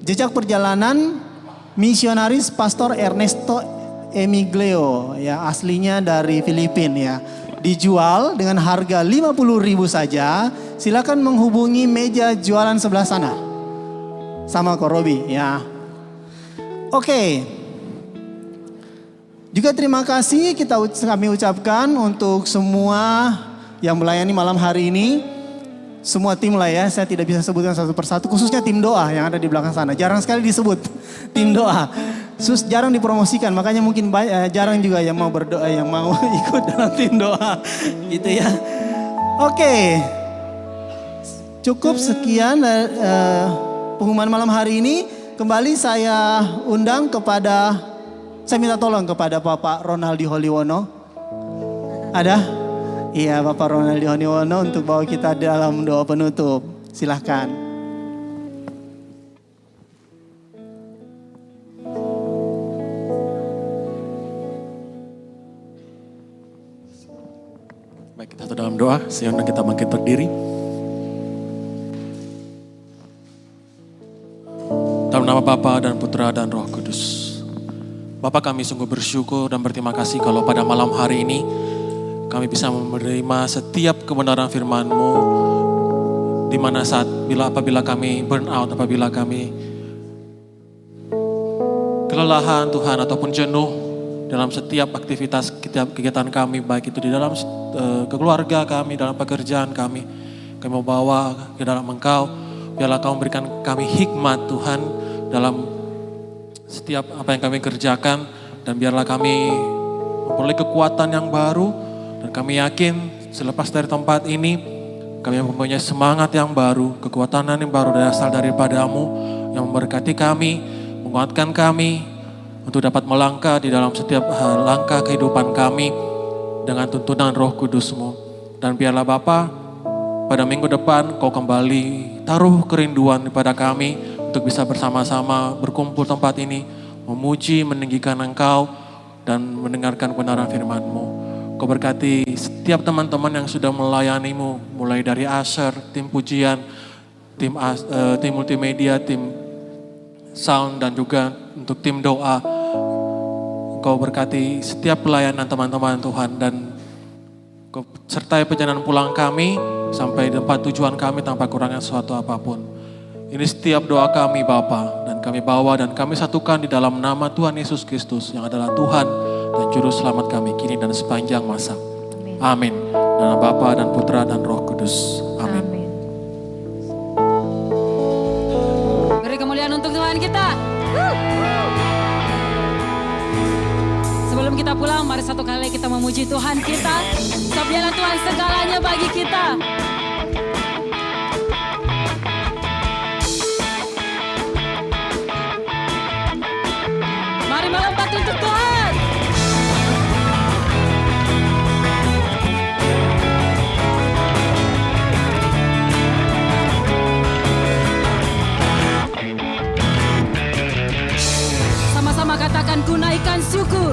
Speaker 6: Jejak perjalanan misionaris Pastor Ernesto Emiglio ya, aslinya dari Filipina ya. Dijual dengan harga 50.000 saja. Silakan menghubungi meja jualan sebelah sana sama Ko Robi ya. Oke. Juga terima kasih kami ucapkan untuk semua yang melayani malam hari ini. Semua tim lah ya, saya tidak bisa sebutkan satu persatu. Khususnya tim doa yang ada di belakang sana. Jarang sekali disebut tim doa. Jarang dipromosikan, makanya mungkin jarang juga yang mau berdoa, yang mau ikut dalam tim doa. Gitu ya. Oke. Cukup sekian pengumuman malam hari ini. Kembali saya undang saya minta tolong kepada Bapak Ronaldi Holiwono. Ada? Iya, Bapak Ronaldi Holiwono untuk bawa kita dalam doa penutup. Silahkan.
Speaker 7: Baik, kita dalam doa, sehingga kita bangkit berdiri. Dalam nama Bapa dan Putra dan Roh Kudus. Bapak, kami sungguh bersyukur dan berterima kasih kalau pada malam hari ini kami bisa menerima setiap kebenaran firman-Mu, di mana apabila kami burn out, apabila kami kelelahan Tuhan ataupun jenuh dalam setiap aktivitas kegiatan kami, baik itu di dalam keluarga kami, dalam pekerjaan kami mau bawa ke dalam Engkau. Biarlah Kau memberikan kami hikmat Tuhan dalam setiap apa yang kami kerjakan, dan biarlah kami memperoleh kekuatan yang baru, dan kami yakin selepas dari tempat ini kami mempunyai semangat yang baru, kekuatan yang baru berasal daripada-Mu yang memberkati kami, menguatkan kami untuk dapat melangkah di dalam setiap langkah kehidupan kami dengan tuntunan Roh Kudus-Mu. Dan biarlah Bapa, pada minggu depan Kau kembali taruh kerinduan kepada kami untuk bisa bersama-sama berkumpul tempat ini, memuji, meninggikan Engkau, dan mendengarkan kebenaran firman-Mu. Kau berkati setiap teman-teman yang sudah melayani-Mu, mulai dari Asher, tim pujian, tim multimedia, tim sound, dan juga untuk tim doa. Kau berkati setiap pelayanan teman-teman Tuhan, dan Kau sertai perjalanan pulang kami sampai tempat tujuan kami tanpa kurangnya sesuatu apapun. Ini setiap doa kami Bapa, dan kami bawa dan kami satukan di dalam nama Tuhan Yesus Kristus yang adalah Tuhan dan Juru Selamat kami kini dan sepanjang masa. Amin. Dalam Bapa dan Putra dan Roh Kudus. Amin.
Speaker 2: Beri kemuliaan untuk Tuhan kita. Sebelum kita pulang, mari satu kali kita memuji Tuhan kita. Sebab Dialah Tuhan segalanya bagi kita. Mari melompat untuk Tuhan. Sama-sama katakan, ku naikkan syukur